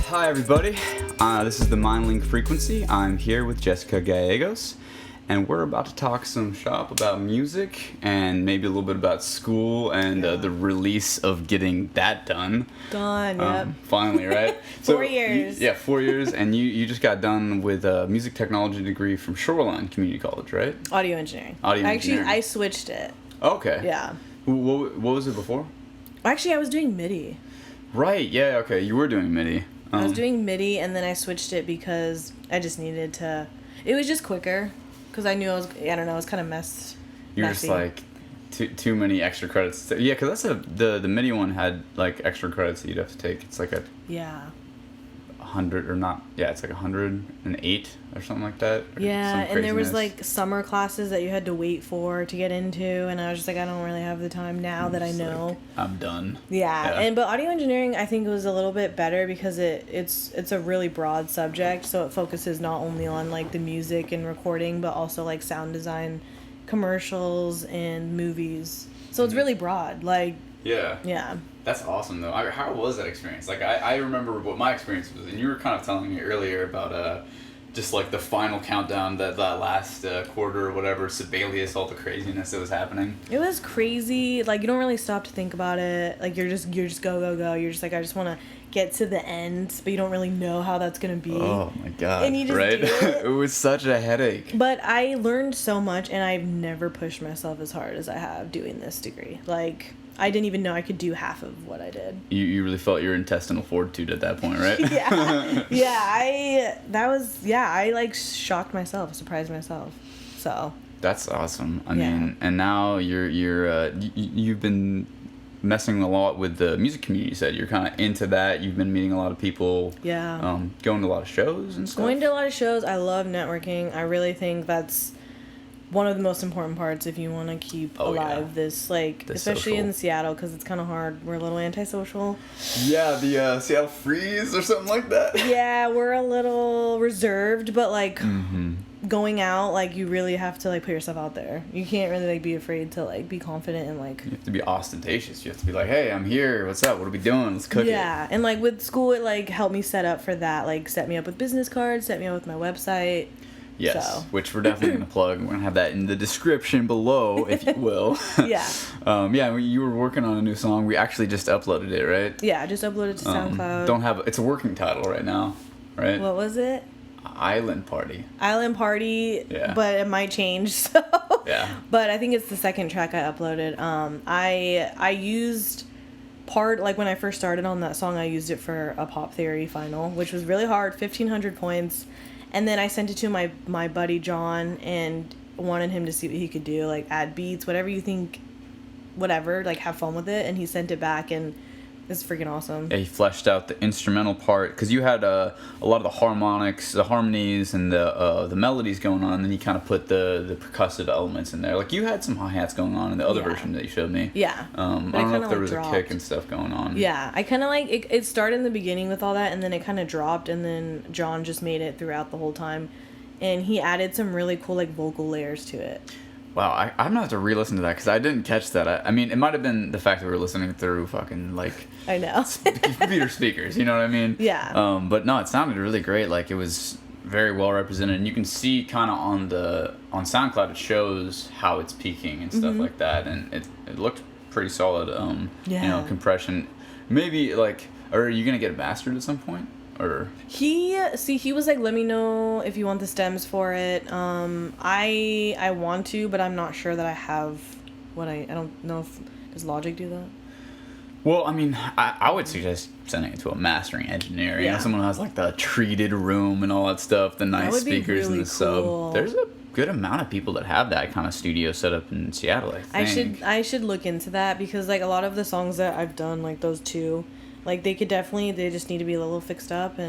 Hi everybody, this is the MindLink Frequency. I'm here with Jessica Gallegos, and we're about to talk some shop about music and maybe a little bit about school and the release of getting that done. Yep. Finally, right? 4 years. 4 years, and you just got done with a music technology degree from Shoreline Community College, right? Audio engineering. Engineering. I switched it. Okay. Yeah. What was it before? Actually, I was doing MIDI. Right, yeah, okay, you were doing MIDI. I was doing MIDI, and then I switched it because I just needed to... It was just quicker, because I knew I was kind of messy. You're just like, too many extra credits. Yeah, because the MIDI one had, like, extra credits that you'd have to take. It's like Yeah. 100 or not. Yeah, it's like 108 or something like that. Yeah, and there was, like, summer classes that you had to wait for to get into, and I was just like, I don't really have the time now that I know. Like, I'm done. Yeah, but audio engineering, I think, was a little bit better because it's a really broad subject, so it focuses not only on, like, the music and recording, but also, like, sound design, commercials, and movies. So it's really broad, like... Yeah. That's awesome, though. How was that experience? Like, I remember what my experience was, and you were kind of telling me earlier about just, like, the final countdown, that last quarter or whatever, Sibelius, all the craziness that was happening. It was crazy. Like, you don't really stop to think about it. Like, you're just go. You're just like, I just want to get to the end, but you don't really know how that's going to be. Oh, my God. And you just right? do it. It was such a headache. But I learned so much, and I've never pushed myself as hard as I have doing this degree. Like... I didn't even know I could do half of what I did. You really felt your intestinal fortitude at that point, right? I like shocked myself, surprised myself. So that's awesome. I mean, and now you've been messing a lot with the music community. You said you're kind of into that. You've been meeting a lot of people. Yeah. Going to a lot of shows and stuff. Going to a lot of shows. I love networking. I really think that's one of the most important parts if you want to keep alive this, like, especially in Seattle, because it's kind of hard. We're a little antisocial. Yeah, the Seattle Freeze or something like that. Yeah, we're a little reserved, but, like, going out, like, you really have to, like, put yourself out there. You can't really, like, be afraid to, like, be confident and, like... You have to be ostentatious. You have to be like, hey, I'm here. What's up? What are we doing? Let's cook it. Yeah, and, like, with school, it, like, helped me set up for that. Like, set me up with business cards, set me up with my website. Yes, so. Which we're definitely going to plug. We're going to have that in the description below, if you will. Yeah. You were working on a new song. We actually just uploaded it, right? Yeah, I just uploaded to SoundCloud. It's a working title right now, right? What was it? Island Party. Island Party, but it might change, so. Yeah. But I think it's the second track I uploaded. I used... like when I first started on that song, I used it for a Pop Theory final, which was really hard, 1,500 points. And then I sent it to my buddy John and wanted him to see what he could do, like add beats, whatever you think, whatever, like have fun with it. And he sent it back, and it's freaking awesome. Yeah, he fleshed out the instrumental part, because you had a lot of the harmonics, the harmonies, and the melodies going on, and then you kind of put the percussive elements in there. Like, you had some hi-hats going on in the other version that you showed me. Yeah. I don't know if there was a kick and stuff going on. Yeah, I kind of like, it started in the beginning with all that, and then it kind of dropped, and then John just made it throughout the whole time. And he added some really cool, like, vocal layers to it. Wow, I'm going to have to re-listen to that, because I didn't catch that. I mean, it might have been the fact that we were listening through fucking, like... I know. computer speakers, you know what I mean? Yeah. But no, it sounded really great. Like, it was very well represented. And you can see kind of on SoundCloud, it shows how it's peaking and stuff like that. And it looked pretty solid, you know, compression. Maybe, like, are you going to get it mastered at some point? Or he was like, let me know if you want the stems for it. I want to, but I'm not sure that I have I don't know if does Logic do that. Well, I mean, I would suggest sending it to a mastering engineer. You know, someone who has like the treated room and all that stuff, the nice speakers and the sub. There's a good amount of people that have that kind of studio set up in Seattle, I think. I should look into that, because like a lot of the songs that I've done, like those two, like they just need to be a little fixed up,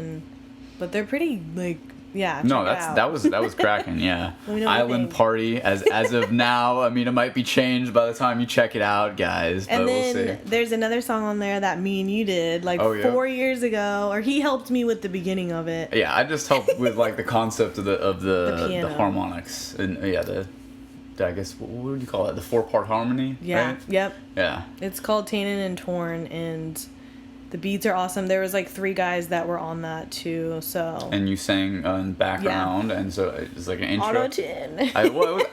but they're pretty like that was cracking. Yeah. Island Party as of now. I mean, it might be changed by the time you check it out, guys. And but then we'll see. There's another song on there that me and you did 4 years ago, or he helped me with the beginning of it. Yeah, I just helped with like the concept of the harmonics and I guess what would you call it? The 4-part harmony. Yeah. Right? Yep. Yeah. It's called Tainted and Torn, and The beats are awesome. There was like 3 guys that were on that too. So. And you sang in background, and so it's like an intro. Auto-tune.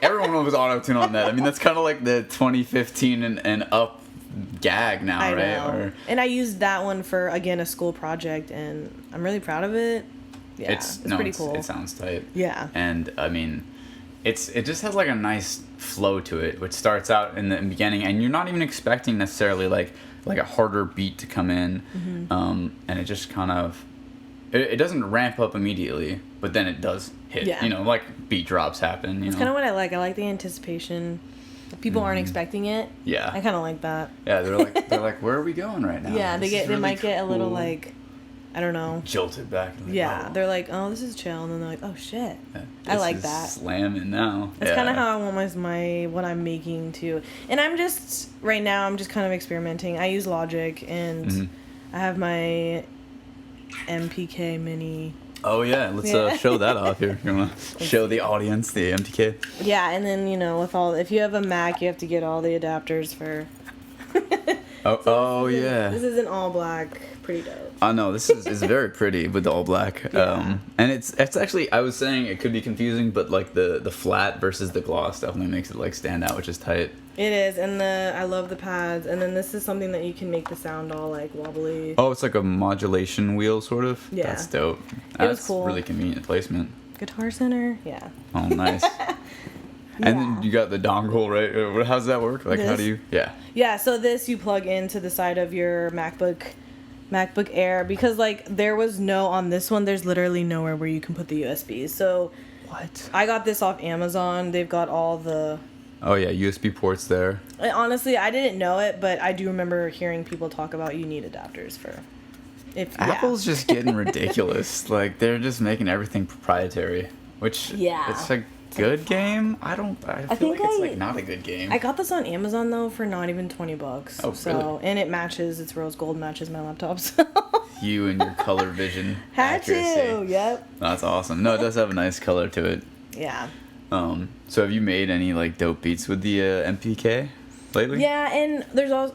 Everyone was auto-tune on that. I mean, that's kind of like the 2015 and up gag now, I right? know. And I used that one for, again, a school project, and I'm really proud of it. Yeah, it's pretty cool. It sounds tight. Yeah. And I mean, it just has like a nice flow to it, which starts out in the beginning, and you're not even expecting necessarily like a harder beat to come in, and it just kind of it doesn't ramp up immediately, but then it does hit. Yeah. You know, like beat drops happen. It's kind of what I like. I like the anticipation. People aren't expecting it. Yeah. I kind of like that. Yeah, they're like, where are we going right now? Yeah, they might get a little like, I don't know. Jolted back. Like, yeah, oh. They're like, oh, this is chill, and then they're like, oh shit. Yeah, I like that. Slamming now. That's kind of how I want my what I'm making too. And I'm just right now. I'm just kind of experimenting. I use Logic, and I have my MPK Mini. Oh yeah, let's show that off here. You wanna show the audience the MTK? Yeah, and then if you have a Mac, you have to get all the adapters for. Yeah. This is an all black, pretty dope. I know this is very pretty with the all black. Yeah. And it's actually, I was saying it could be confusing, but like the flat versus the gloss definitely makes it like stand out, which is tight. It is, and I love the pads, and then this is something that you can make the sound all like wobbly. Oh, it's like a modulation wheel sort of. Yeah. That's dope. Was cool. Really convenient placement. Guitar Center, yeah. Oh, nice. And then you got the dongle, right? How does that work? Like, how do you? Yeah. Yeah, so this you plug into the side of your MacBook Air, because like there was on this one, there's literally nowhere where you can put the USBs. So What? I got this off Amazon. They've got all the. Oh yeah, USB ports there. Honestly, I didn't know it, but I do remember hearing people talk about you need adapters for. Apple's just getting ridiculous. Like they're just making everything proprietary, which it's a good game. I feel like it's like not a good game. I got this on Amazon though for not even $20. Oh, so really? And it matches. It's rose gold, matches my laptop. So. You and your color vision Had accuracy. to. Yep. That's awesome. No, it does have a nice color to it. Yeah. So have you made any like dope beats with the MPK lately? Yeah, and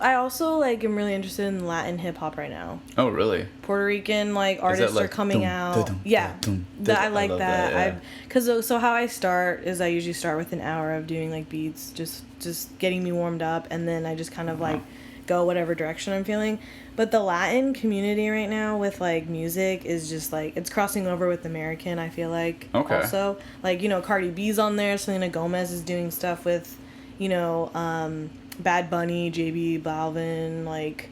I also like am really interested in Latin hip hop right now. Oh really? Puerto Rican artists are coming out. Yeah, I like that. So how I start is I usually start with an hour of doing like beats, just getting me warmed up, and then I just kind of like go whatever direction I'm feeling. But the Latin community right now with like music is just like it's crossing over with American. I feel like also like Cardi B's on there. Selena Gomez is doing stuff with Bad Bunny, JB Balvin, like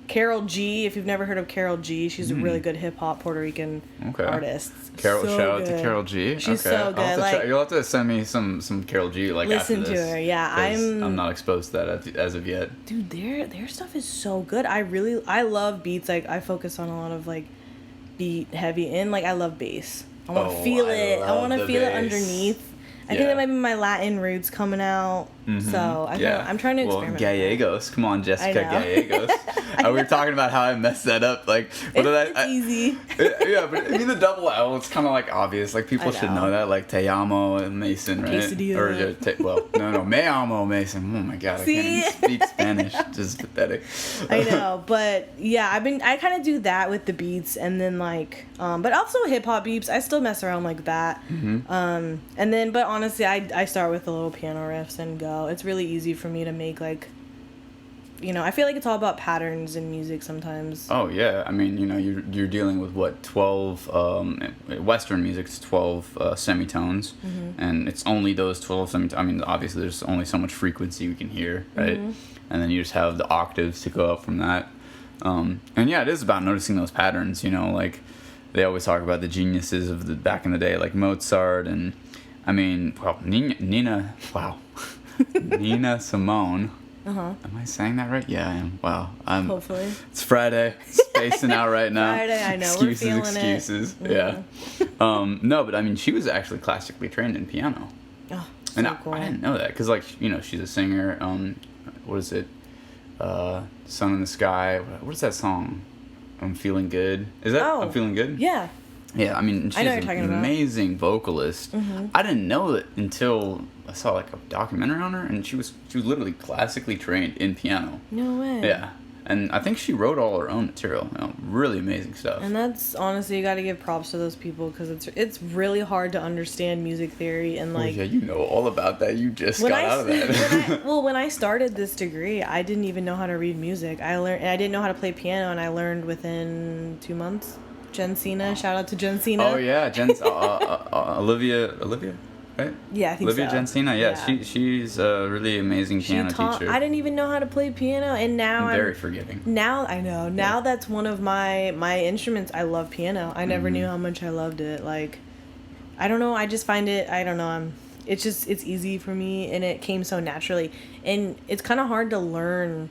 Carol G. If you've never heard of Carol G, she's a really good hip hop Puerto Rican artist. Shout out to Carol G. She's so good. You'll have to send me some Carol G. Like listen after this, to her. Yeah, I'm not exposed to that as of yet. Dude, their stuff is so good. I love beats. Like I focus on a lot of like beat heavy and like I love bass. I want to feel it. I want to feel it underneath. I think that might be my Latin roots coming out. So I'm trying to experiment. Well, Gallegos. Come on, Jessica Gallegos. We were talking about how I messed that up. Like, it's easy. Yeah, but I mean the double L. It's kind of like obvious. Like people should know that. Like Te amo and Mason, right? Quesadilla. Me amo Mason. Oh my god, I can't even speak Spanish. Just pathetic. I know, but yeah, I kind of do that with the beats, and then like, but also hip hop beats. I still mess around like that. And then, but honestly, I start with the little piano riffs and go. It's really easy for me to make like, I feel like it's all about patterns in music sometimes. Oh yeah, I mean you're dealing with 12 Western music's 12 semitones, and it's only those 12 semitones. I mean obviously there's only so much frequency we can hear, right? And then you just have the octaves to go up from that. And yeah, it is about noticing those patterns. Like they always talk about the geniuses of the back in the day, like Mozart and. I mean, well, Nina Simone. Am I saying that right? Yeah, I am. Wow. Hopefully. It's Friday. Spacing out right now. Friday, I know. Excuses. Yeah. No, but I mean, she was actually classically trained in piano. Oh, so and cool. I didn't know that because, like, she's a singer. What is it? Sun in the Sky. What is that song? I'm Feeling Good. Is that I'm Feeling Good? Yeah. Yeah, I mean, she's an amazing vocalist. I didn't know it until I saw like a documentary on her, and she was literally classically trained in piano. No way. Yeah, And I think she wrote all her own material. Really amazing stuff. And that's honestly, you got to give props to those people because it's really hard to understand music theory and like. Oh, yeah, you know all about that. You just got out of that. When I started this degree, I didn't even know how to read music. I didn't know how to play piano, and I learned within 2 months. Jensina, shout out to Jensina. Oh yeah, Olivia, right? Yeah, I think Olivia so. Jensina, yeah. She's a really amazing piano teacher. I didn't even know how to play piano, and now I'm very forgiving. Now I know. Now that's one of my instruments. I love piano. I never knew how much I loved it. Like, I don't know. I just find it. I don't know. It's easy for me, and it came so naturally. And it's kind of hard to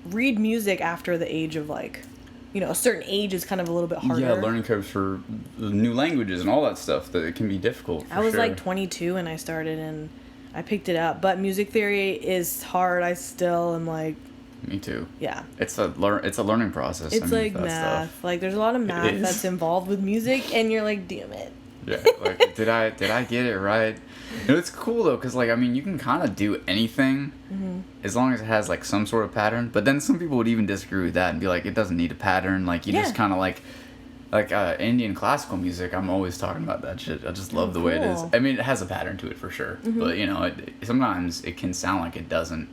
read music after the age of like. A certain age is kind of a little bit harder. Yeah, learning curves for new languages and all that stuff, that it can be difficult. I was like 22 when I started, and I picked it up. But music theory is hard. I still am like... Me too. Yeah. It's a learning process. It's like math. Stuff. Like, there's a lot of math that's involved with music, and you're like, damn it. Yeah, like, did I get it right? It's cool though, because like, I mean, you can kind of do anything as long as it has like some sort of pattern. But then some people would even disagree with that and be like, it doesn't need a pattern. Like, you just kind of like Indian classical music. I'm always talking about that shit. I just love the way it is. I mean, it has a pattern to it for sure, but sometimes it can sound like it doesn't,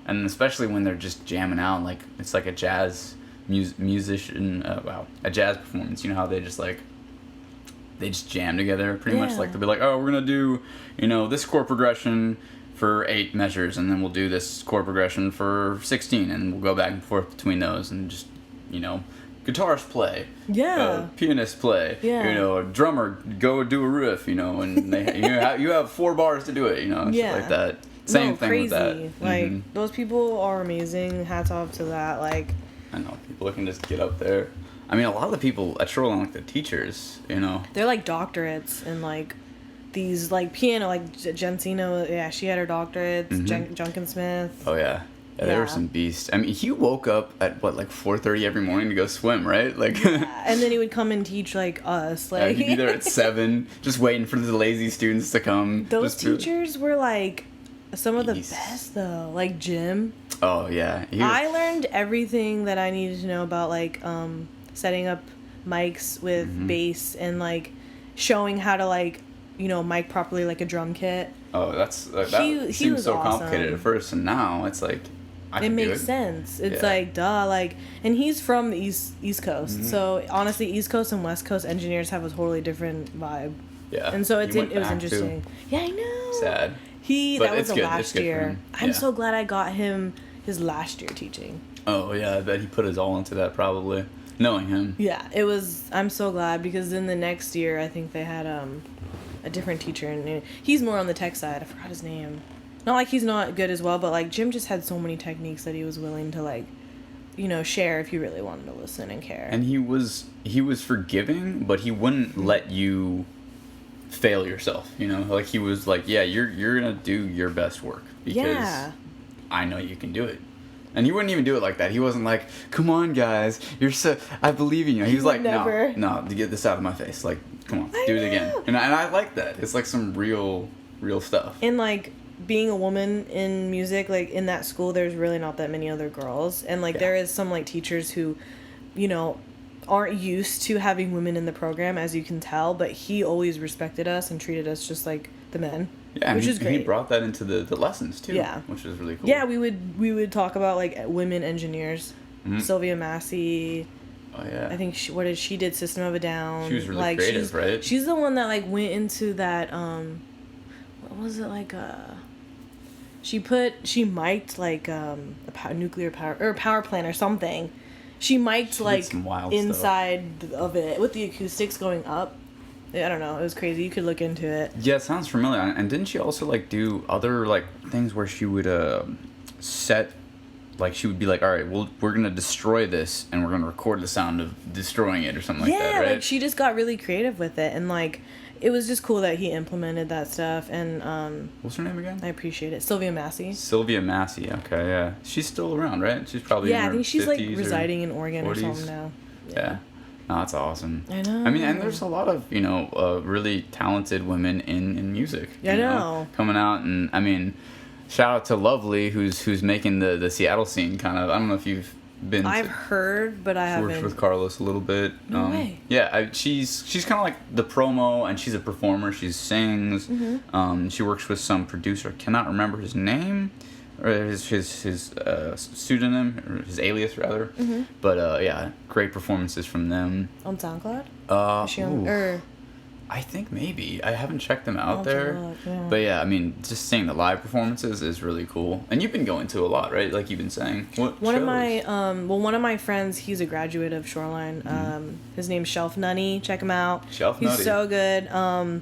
and especially when they're just jamming out, like it's like a jazz musician. A jazz performance. You know how they just jam together pretty much. Like they'll be like, oh, we're gonna do this chord progression for 8 measures, and then we'll do this chord progression for 16, and we'll go back and forth between those, and just guitarist play, pianist play, a drummer go do a riff, and you have 4 bars to do it, shit like that. Same thing crazy. With that. Like those people are amazing. Hats off to that. Like, I know people can just get up there. I mean, a lot of the people at Shoreline, like the teachers, they're like doctorates and like these like piano, like Jensina, yeah, she had her doctorates. Junkin Smith. Oh yeah. Yeah, they were some beasts. I mean, he woke up at like 4:30 every morning to go swim, right? Like, and then he would come and teach like us. Like, he'd be there at 7, just waiting for the lazy students to come. Those teachers were like some of the best though. Like Jim. Oh yeah. I learned everything that I needed to know about like setting up mics with bass and like showing how to like mic properly like a drum kit. Oh, that seemed so complicated at first, and now it's like it makes sense. It's like duh, like, and he's from the East Coast, so honestly, East Coast and West Coast engineers have a totally different vibe. Yeah, and so it was interesting. Yeah, I know. Sad. That was the last year. I'm so glad I got him his last year teaching. Oh yeah, I bet he put his all into that probably. Knowing him. Yeah, it was. I'm so glad because in the next year, I think they had a different teacher, and he's more on the tech side. I forgot his name. Not like he's not good as well, but like Jim just had so many techniques that he was willing to like, share if you really wanted to listen and care. And he was forgiving, but he wouldn't let you fail yourself. Like he was like, yeah, you're gonna do your best work because I know you can do it. And he wouldn't even do it like that. He wasn't like, come on, guys, I believe in you. He was like, no, to get this out of my face. Like, come on, do it again. And I like that. It's like some real stuff. And like being a woman in music, like in that school, there's really not that many other girls. And like there is some like teachers who, aren't used to having women in the program, as you can tell. But he always respected us and treated us just like the men. Yeah, which is great. He brought that into the lessons too. Yeah, which is really cool. Yeah, we would talk about like women engineers. Sylvia Massey. Oh yeah. I think she did System of a Down. She was really creative, right? She's the one that like went into that what was it like she mic'd like a nuclear power plant or something. She mic'd like inside of it with the acoustics going up. I don't know. It was crazy. You could look into it. Yeah, it sounds familiar. And didn't she also like do other like things where she would set, like she would be like, all right, we're gonna destroy this and we're gonna record the sound of destroying it or something like that, right? Yeah, like she just got really creative with it, and like it was just cool that he implemented that stuff. And what's her name again? I appreciate it. Sylvia Massey. Sylvia Massey. Okay, yeah. She's still around, right? She's probably I think she's like residing in Oregon 40s. Or something now. Yeah. No, that's awesome. I know. I mean, and there's a lot of, really talented women in music. I know. Coming out, and I mean, shout out to Lovely, who's making the Seattle scene kind of. I don't know if you've been. I've heard, but I haven't. Worked with Carlos a little bit. No way. Yeah, she's kind of like the promo, and she's a performer. She sings. Mm-hmm. She works with some producer. Cannot remember his name, or his pseudonym, or his alias rather. Mm-hmm. But yeah, great performances from them. On SoundCloud? Uh, Is she on, I think maybe. I haven't checked them out I'll there. look, yeah. But yeah, I mean, just seeing the live performances is really cool. And you've been going to a lot, right? Like you've been saying. What one shows? of my one of my friends, he's a graduate of Shoreline. His name's Shelf Nunny. Check him out. Shelf He's Nutty. so good.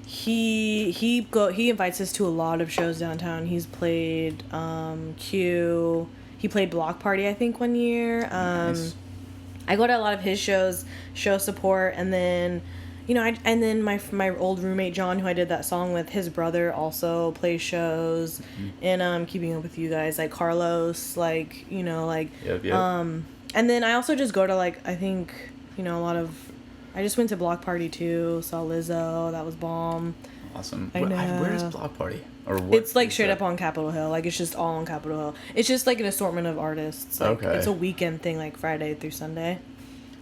He invites us to a lot of shows downtown. He's played Q. He played Block Party, I think, one year. Nice. I go to a lot of his shows, show support, and then, and then my old roommate John, who I did that song with, his brother also plays shows, and Keeping Up with You Guys, like Carlos, like Yep. and then I also just go to I think a lot of. I just went to Block Party too, saw Lizzo, that was bomb. Awesome. I know. Where is Block Party? Or what It's is straight that? up on Capitol Hill. It's just all on Capitol Hill. It's just an assortment of artists. Okay. It's a weekend thing, Friday through Sunday.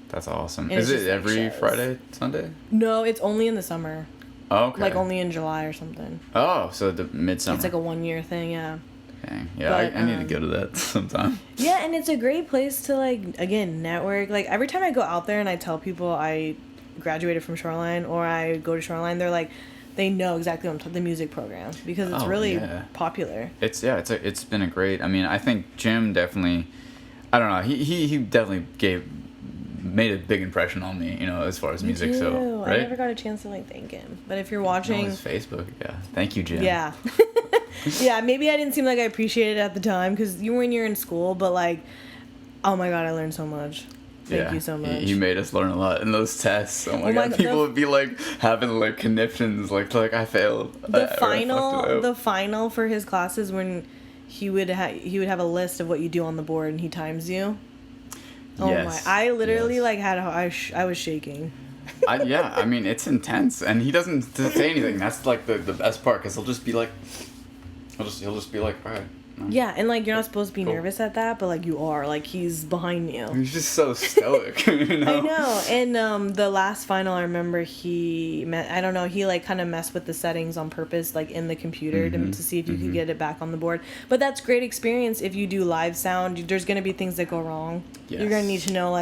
That's awesome. And Is it's it just, every shows. Friday, Sunday? No, it's only in the summer. Oh, okay. Only in July or something. Oh, so the midsummer. It's a 1 year thing, yeah. Dang. Yeah, But, I need to go to that sometime. Yeah, and it's a great place to again network. Every time I go out there and I tell people I graduated from Shoreline or I go to Shoreline, they're like, they know exactly what the music program because it's really popular. It's been a great. I mean, I think Jim definitely. I don't know. He definitely made a big impression on me. As far as music. Me too. So right. I never got a chance to thank him, but if you're On watching, his Facebook. Yeah. Thank you, Jim. yeah, yeah. Maybe I didn't seem like I appreciated it at the time because when you're in school, but oh my god, I learned so much. Thank you so much. He made us learn a lot in those tests. Oh my god, people would be having conniptions, I failed. The final for his classes when he would have a list of what you do on the board and he times you. Oh yes. my! I literally I was shaking. I mean it's intense, and he doesn't say anything. That's the best part because he'll just be like, he'll just be like, all right. No. Yeah, and you're not supposed to be nervous at that, but you are. He's behind you. He's just so stoic, I know. And the last final, I remember he kind of messed with the settings on purpose, in the computer to see if you could get it back on the board. But that's great experience if you do live sound. There's gonna be things that go wrong. Yes. You're gonna need to know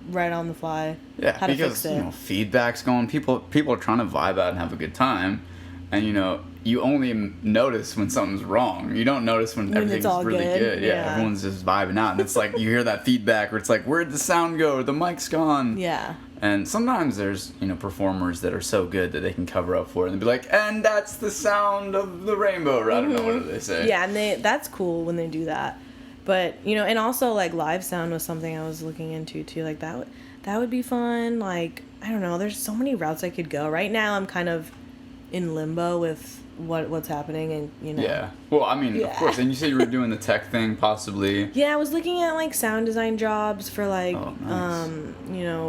right on the fly. Yeah, how to fix it. Feedback's going. People are trying to vibe out and have a good time, and you only notice when something's wrong. You don't notice when everything's really good. Yeah, everyone's just vibing out. And it's you hear that feedback where it's where'd the sound go? The mic's gone. Yeah. And sometimes there's, performers that are so good that they can cover up for it and be like, and that's the sound of the rainbow. Or I don't know, what do they say? Yeah, and that's cool when they do that. But, and also, live sound was something I was looking into, too. That would be fun. I don't know. There's so many routes I could go. Right now, I'm kind of in limbo with what's happening and yeah, well, I mean, of course. And you said you were doing the tech thing possibly. Yeah, I was looking at sound design jobs for nice.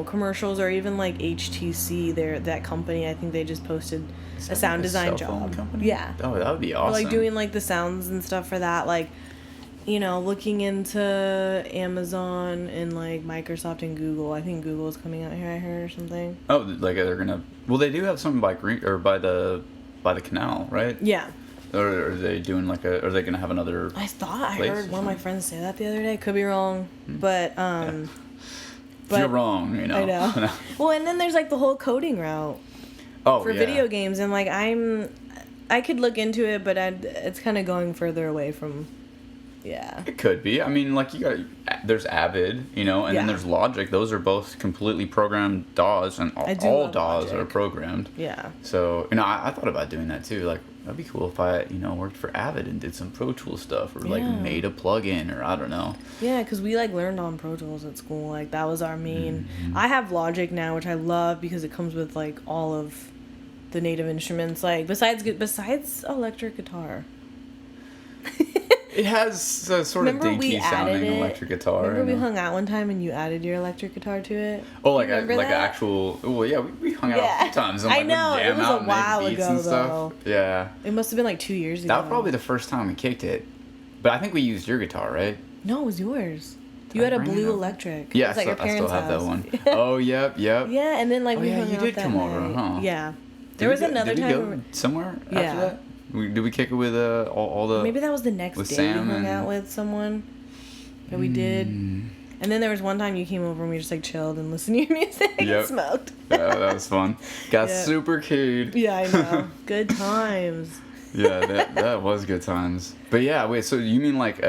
Commercials or even HTC, that company. I think they just posted a sound design job company? Yeah. Oh, that would be awesome. Or doing the sounds and stuff for that, looking into Amazon and Microsoft and Google. I think Google is coming out here, I heard, or something. Oh, they're gonna. Well, they do have something by the canal, right? Yeah. Or are they doing are they gonna have another? I thought I heard one of my friends say that the other day. Could be wrong, but If you're wrong, I know. Well, and then there's the whole coding route. Oh, for video games, and I could look into it, but it's kind of going further away from. Yeah. It could be. I mean, there's Avid, and then there's Logic. Those are both completely programmed DAWs, and all DAWs Logic. are programmed. Yeah. So, I thought about doing that too. That'd be cool if I, worked for Avid and did some Pro Tools stuff, or made a plugin, or I don't know. Yeah, because we learned on Pro Tools at school. That was our main. I have Logic now, which I love because it comes with all of the native instruments. Besides electric guitar. It has a sort of dinky sounding electric guitar. Remember we hung out one time and you added your electric guitar to it? Oh, an actual. Well, yeah, we hung out a few times. And, I know, jam it was out a while and make beats ago and stuff. though. Yeah. It must have been 2 years ago. That was probably the first time we kicked it. But I think we used your guitar, right? No, it was yours. You had a blue electric. Yeah, it was at your I still parents' have that house. one. Oh, yep. Yeah, and then like we hung you out did that come night. over, huh? Yeah. There was another time. Did we go somewhere after that? Did we kick it with all the... Maybe that was the next day Sam we hung out with someone. That we did. And then there was one time you came over and we just like chilled and listened to your music and smoked. Yeah, that was fun. Got super keyed. Yeah, I know. Good times. Yeah, that was good times. But yeah, wait, so you mean like,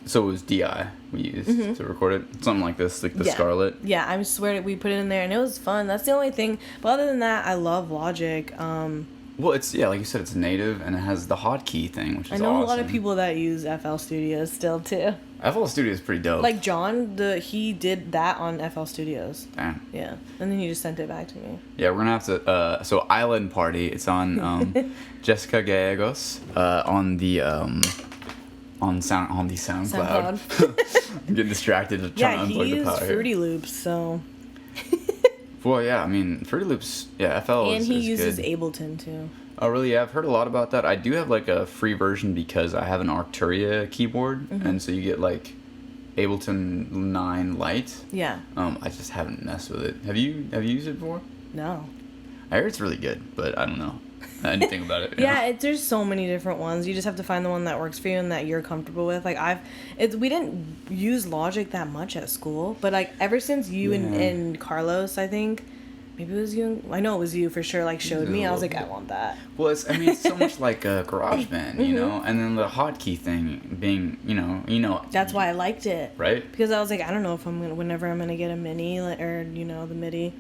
so it was DI we used to record it? Something like this, like the Scarlet? Yeah, I swear we put it in there and it was fun. That's the only thing. But other than that, I love Logic. Well, it's, like you said, it's native and it has the hotkey thing, which is awesome. I know a lot of people that use FL Studios still too. FL Studio is pretty dope. Like John, he did that on FL Studios. Damn. Yeah, and then he just sent it back to me. Yeah, we're gonna have to. So Island Party, it's on Jessica Gallegos on the SoundCloud. I'm getting distracted trying to unplug the power. Yeah, he used Fruity Loops, so. Well, yeah, I mean Fruity Loops, FL and is he good. uses Ableton too. Oh, really? Yeah, I've heard a lot about that. I do have like a free version because I have an Arcturia keyboard, and so you get like Ableton 9 Lite. Yeah. I just haven't messed with it. Have you used it before? No. I heard it's really good, but I don't know anything about it. Yeah, there's so many different ones. You just have to find the one that works for you and that you're comfortable with. Like we didn't use Logic that much at school, but like ever since you and Carlos, I think. Maybe it was you. I know it was you for sure. Like showed me. I was like, I want that. Well, it's so much like a GarageBand, you know, and then the hotkey thing being, you know. That's why I liked it. Right. Because I was like, I don't know if whenever I'm gonna get a mini or the MIDI,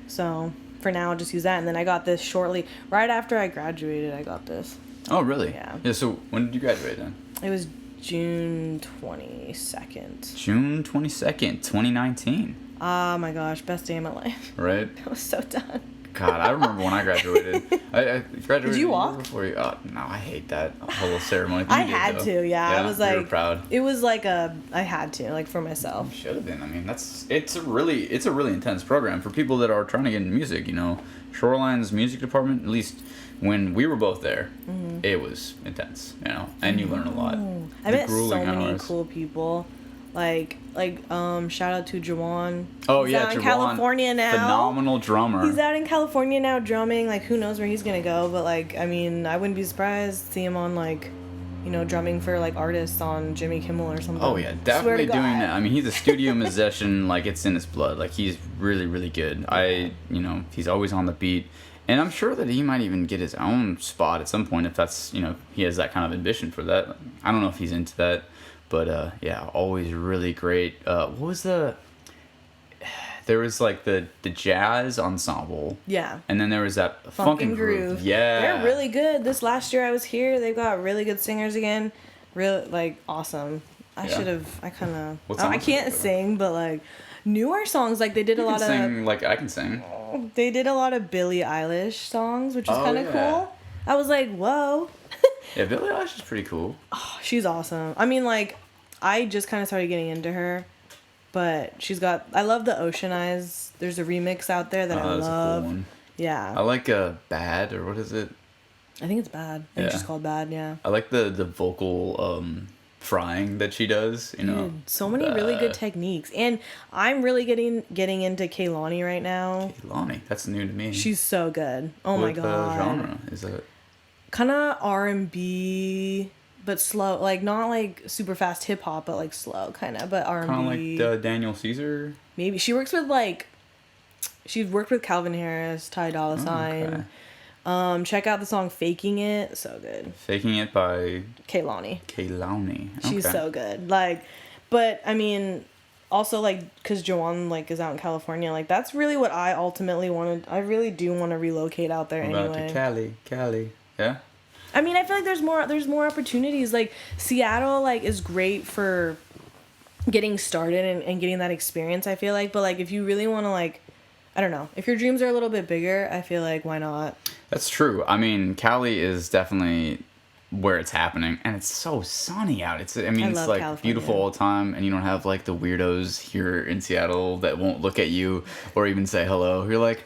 so for now I'll just use that. And then I got this shortly right after I graduated. I got this. Oh really? Yeah. Yeah. So when did you graduate then? It was June 22nd. June 22nd, 2019. Oh my gosh, best day of my life. Right? I was so done. God, I remember when I graduated. I graduated. Did you walk? Before you? No, I hate that whole ceremony. I had to, yeah. I was like, you were proud. It was like I had to, like for myself. You should have been. I mean, it's a really intense program for people that are trying to get into music. You know, Shoreline's music department, at least when we were both there, it was intense. You know, and you learn a lot. I met so many cool people. Like shout out to Jawan. Oh, he's yeah, out in Jawan, California now. Phenomenal drummer. He's out in California now drumming. Like, who knows where he's gonna go? But like, I mean, I wouldn't be surprised to see him on like, drumming for like artists on Jimmy Kimmel or something. Oh yeah, definitely doing that. I mean, he's a studio musician. Like, it's in his blood. Like, he's really, really good. He's always on the beat. And I'm sure that he might even get his own spot at some point if that's, he has that kind of ambition for that. I don't know if he's into that. But, yeah, always really great. What was there was, like, the jazz ensemble. Yeah. And then there was that Funk and Groove. Yeah. They're really good. This last year I was here, they've got really good singers again. Really, like, awesome. I can't sing, but, like, newer songs, like, they did a lot of... I can sing. They did a lot of Billie Eilish songs, which is kind of cool. I was like, whoa. Yeah, Billie Eilish is pretty cool. Oh, she's awesome. I mean, like, I just kind of started getting into her, but I love the Ocean Eyes. There's a remix out there that I love. That's a cool one. Yeah. I like Bad, or what is it? I think it's Bad. I think she's called Bad, yeah. I like the vocal frying that she does, Dude, so many really good techniques. And I'm really getting into Kehlani right now. Kehlani? That's new to me. She's so good. Oh my god. What genre is that? Kind of R&B, but slow, like not like super fast hip hop, but like slow kind of, but R&B. Kind of like Daniel Caesar. Maybe she's worked with Calvin Harris, Ty Dolla $ign. Okay. Check out the song "Faking It," so good. "Faking It" by Kehlani. Okay. She's so good. Like, but I mean, also like because Joanne like is out in California, like that's really what I ultimately wanted. I really do want to relocate out there anyway. About to Cali. Yeah. I mean, I feel like there's more opportunities. Like Seattle, like is great for getting started and getting that experience. I feel like, but like if you really want to like, I don't know, if your dreams are a little bit bigger, I feel like why not? That's true. I mean, Cali is definitely where it's happening, and it's so sunny out. It's like California. Beautiful all the time, and you don't have like the weirdos here in Seattle that won't look at you or even say hello. You're like.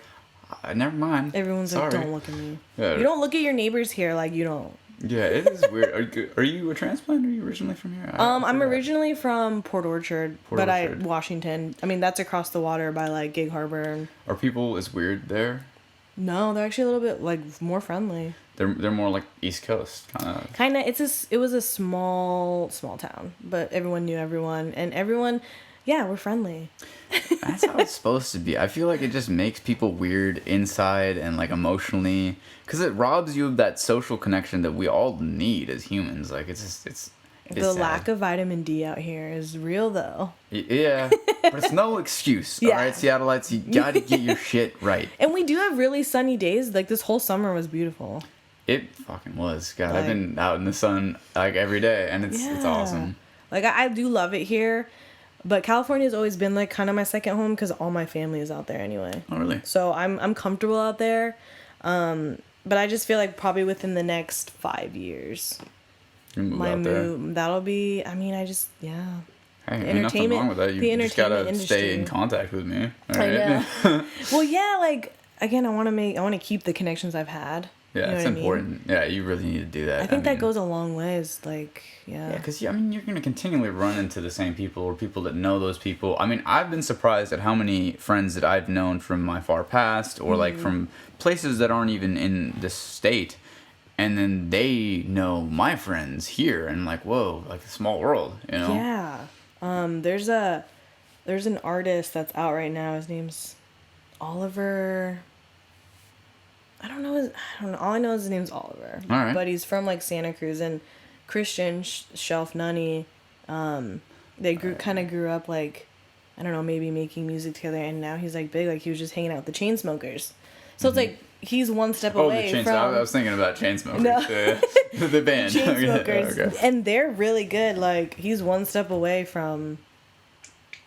Never mind. Everyone's like, don't look at me. Yeah. You don't look at your neighbors here like you don't. Yeah, it is weird. Are you a transplant? Are you originally from here? I'm originally from Port Orchard, Orchard. Washington. I mean, that's across the water by like Gig Harbor. And Are people as weird there? no, they're actually a little bit like more friendly. They're more like East Coast kind of. Kind of. It was a small town, but everyone knew everyone, and everyone, yeah, we're friendly. That's how it's supposed to be. I feel like it just makes people weird inside and like emotionally, because it robs you of that social connection that we all need as humans. Like it's The sad. lack of vitamin D out here is real, though. Yeah, but it's no excuse. Yeah. All right, Seattleites, you gotta get your shit right. And we do have really sunny days. Like this whole summer was beautiful. It fucking was. God, Like, I've been out in the sun like every day, and it's awesome. Like I do love it here, but California's always been like kind of my second home because all my family is out there anyway. Oh really? So I'm comfortable out there, but I just feel like probably within the next 5 years, You move my out there. move that'll be. I mean, I just yeah. Hey, ain't nothing wrong with that. You just gotta stay in contact with me. All right? I know. Well, yeah, like again, I want to keep the connections I've had. Yeah, You know it's what I mean? important. Yeah, you really need to do that. I think that mean, goes a long ways. Like, yeah. Yeah, because I mean, you're gonna continually run into the same people or people that know those people. I mean, I've been surprised at how many friends that I've known from my far past or like from places that aren't even in this state, and then they know my friends here, and like, whoa, like a small world, you know? Yeah. There's an artist that's out right now. His name's Oliver. I don't know. All I know is his name's Oliver. All right. But he's from like Santa Cruz, and Christian Shelf Nunny. They kind of grew up like, I don't know, maybe making music together, and now he's like big. Like he was just hanging out with the Chainsmokers. So it's like he's one step away from. I was thinking about Chainsmokers. No. The band. Chainsmokers, Okay. and they're really good. Like he's one step away from,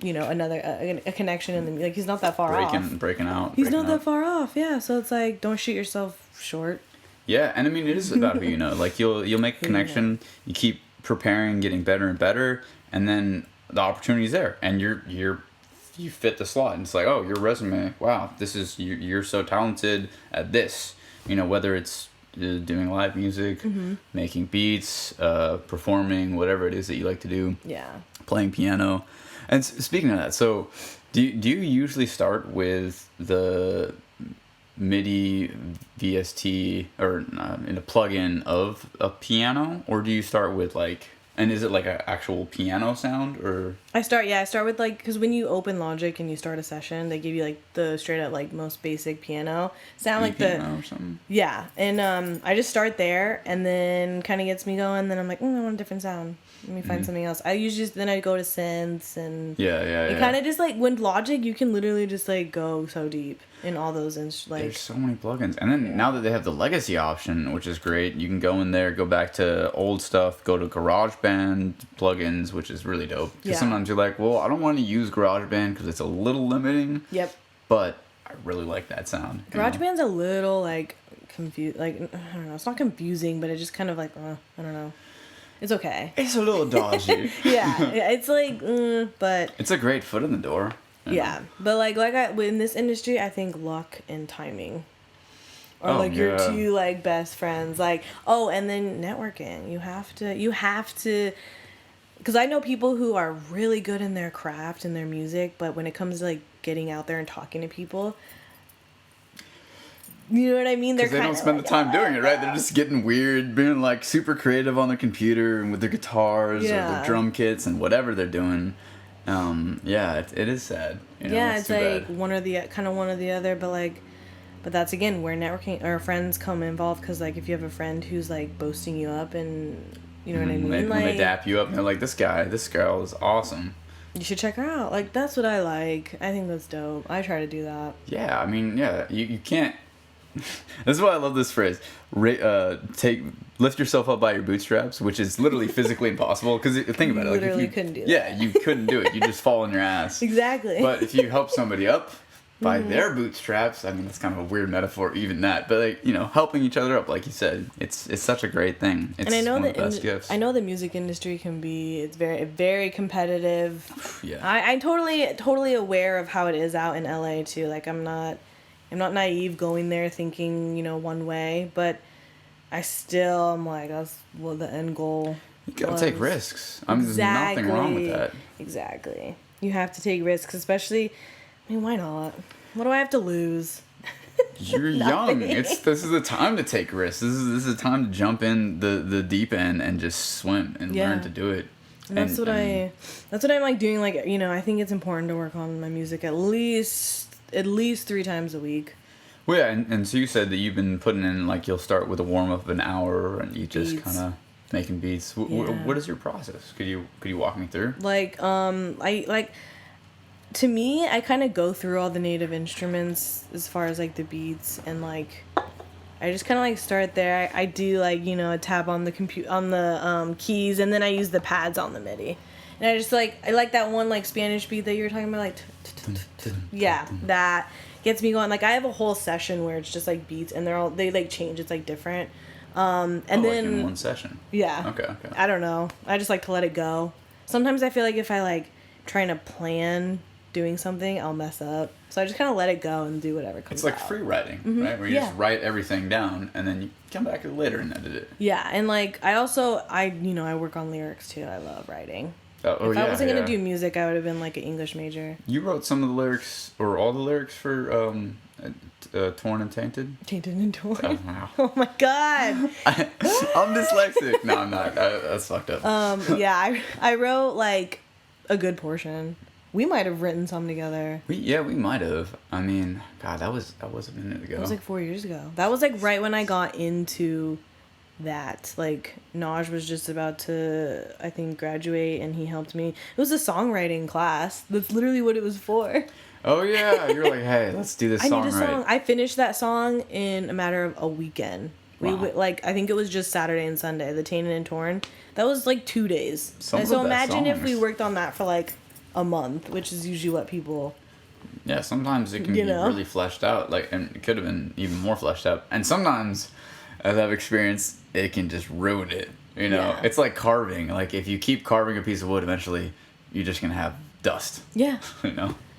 another a connection in the like he's not that far off. Breaking out. He's breaking not that out. far off. Yeah, so it's like don't shoot yourself short. Yeah, and I mean it is about who you know. Like you'll make a connection. You keep preparing, getting better and better, and then the opportunity's there, and you fit the slot. And it's like, oh, your resume. Wow, this is you're so talented at this. Whether it's doing live music, making beats, performing, whatever it is that you like to do. Yeah. Playing piano. And speaking of that, so do you usually start with the MIDI VST or in a plugin of a piano, or do you start with like, and is it like an actual piano sound or? I start with like, because when you open Logic and you start a session, they give you like the straight up like most basic piano sound, like piano or something. Yeah, and I just start there, and then kind of gets me going. Then I'm like, I want a different sound. Let me find something else. I usually then I go to synths and Yeah. kind of just like with Logic, you can literally just like go so deep in all those There's so many plugins, and then now that they have the legacy option, which is great, you can go in there, go back to old stuff, go to GarageBand plugins, which is really dope. Because sometimes you're like, well, I don't want to use GarageBand because it's a little limiting. Yep. But I really like that sound. GarageBand's a little like confused. Like I don't know, it's not confusing, but it just kind of like I don't know. It's okay. It's a little dodgy. Yeah, it's like, but it's a great foot in the door. Yeah, but like in this industry, I think luck and timing are like your two like best friends. Like and then networking. You have to, because I know people who are really good in their craft and their music, but when it comes to like getting out there and talking to people, you know what I mean? They don't spend the time doing it, right? They're just getting weird, being like super creative on their computer and with their guitars or their drum kits and whatever they're doing. It is sad. It's like one or the other, but that's again where networking or friends come involved, because like if you have a friend who's like boasting you up and you know what I mean, when they dap you up and they're like, this girl is awesome. You should check her out. Like that's what I like. I think that's dope. I try to do that. Yeah, I mean, you can't. This is why I love this phrase. Lift yourself up by your bootstraps, which is literally physically impossible. Because think about it, like you couldn't do that. Yeah, you couldn't do it. You just fall on your ass. Exactly. But if you help somebody up by their bootstraps, I mean, that's kind of a weird metaphor, even that. But like, helping each other up, like you said, it's such a great thing. It's one of the best gifts. I know the music industry can be. It's very very competitive. Yeah. I'm totally aware of how it is out in LA too. Like I'm not naive going there thinking, one way, but I'm like, that's what the end goal. You gotta take risks. There's nothing wrong with that. Exactly. You have to take risks, especially. I mean, why not? What do I have to lose? You're young. This is the time to take risks. This is the time to jump in the deep end and just swim and learn to do it. And that's what I'm like doing. Like, I think it's important to work on my music at least 3 times a week. Well, yeah, and so you said that you've been putting in, like, you'll start with a warm up of an hour and you just kind of making beats. What is your process? Could you walk me through? Like, to me, I kind of go through all the native instruments as far as like the beats, and like I just kind of like start there. I do like, a tab on the keys, and then I use the pads on the MIDI. And I just I like that one like Spanish beat that you were talking about, like yeah, that gets me going. Like I have a whole session where it's just like beats, and they like change. It's like different. And then like in one session. Yeah. Okay. I don't know. I just like to let it go. Sometimes I feel like if I like trying to plan doing something, I'll mess up. So I just kind of let it go and do whatever comes out. It's like free writing, right? Where you just write everything down and then you come back later and edit it. Yeah, and like I work on lyrics too. I love writing. If I wasn't gonna do music, I would have been like an English major. You wrote some of the lyrics, or all the lyrics for Torn and Tainted? Tainted and Torn. Oh, wow. Oh my god. I'm dyslexic. No, I'm not. That's fucked up. Yeah, I wrote like a good portion. We might have written some together. We might have. I mean, God, that was a minute ago. That was like 4 years ago. That was like right when I got into that. Like Naj was just about to, I think, graduate, and he helped me. It was a songwriting class. That's literally what it was for. Oh yeah, you're like, hey, let's do this song. I need a song. I finished that song in a matter of a weekend. Wow. I think it was just Saturday and Sunday. The Tainted and Torn. That was like 2 days. So imagine if we worked on that for like a month, which is usually what people. Yeah, sometimes it can be really fleshed out, and it could have been even more fleshed out. And sometimes, as I've experienced, it can just ruin it. It's like carving. Like if you keep carving a piece of wood, eventually you're just gonna have dust. Yeah.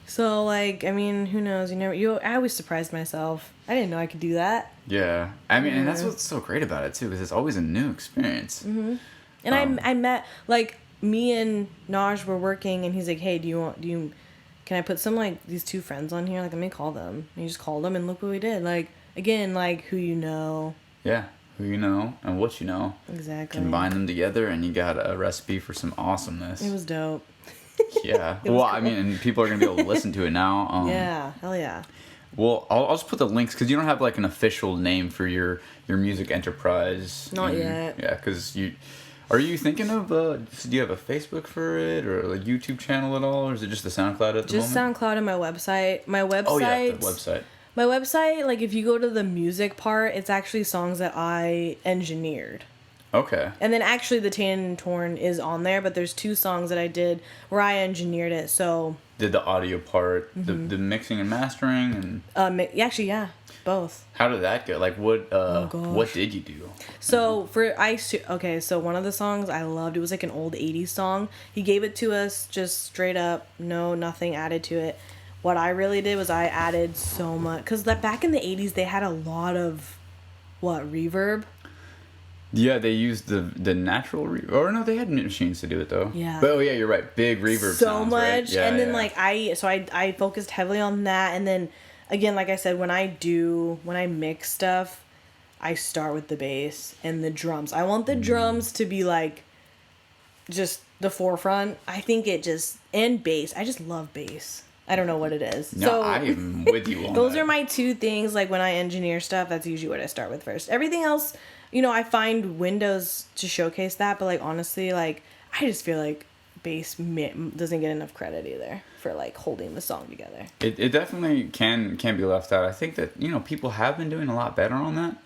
So like, I mean, who knows? I always surprised myself. I didn't know I could do that. Yeah, I mean, and that's what's so great about it too, because it's always a new experience. Mm-hmm. And I met like. Me and Naj were working, and he's like, hey, can I put some, like, these 2 friends on here? Like, let me call them. And he just called them, and look what we did. Like, again, like, who you know. Yeah, who you know and what you know. Exactly. Combine them together, and you got a recipe for some awesomeness. It was dope. Yeah. Well, cool. I mean, and people are going to be able to listen to it now. Yeah, hell yeah. Well, I'll just put the links, because you don't have, like, an official name for your music enterprise. Not yet. Yeah, because Are you thinking of, do you have a Facebook for it, or a YouTube channel at all, or is it just the SoundCloud at the moment? Just SoundCloud and my website. Oh yeah, the website. My website, like if you go to the music part, it's actually songs that I engineered. Okay. And then actually the Tainted and Torn is on there, but there's 2 songs that I did where I engineered it, so. Did the audio part, the mixing and mastering, and. Actually, yeah. Both. How did that go? Like, what did you do? So, so one of the songs I loved, it was like an old 80s song. He gave it to us just straight up, nothing added to it. What I really did was I added so much, because back in the 80s, they had a lot of, reverb? Yeah, they used the natural reverb. Or no, they had machines to do it, though. Yeah. But, yeah, you're right. Big reverb so sounds, much. Right? Yeah, and then, I focused heavily on that, and then again, like I said, when I mix stuff, I start with the bass and the drums. I want the drums to be like just the forefront. I think and bass. I just love bass. I don't know what it is. No, so I'm with you on those that. are my 2 things. Like when I engineer stuff, that's usually what I start with first. Everything else, I find windows to showcase that, but like honestly, like I just feel like bass doesn't get enough credit either for like holding the song together. It definitely can be left out. I think that people have been doing a lot better on that.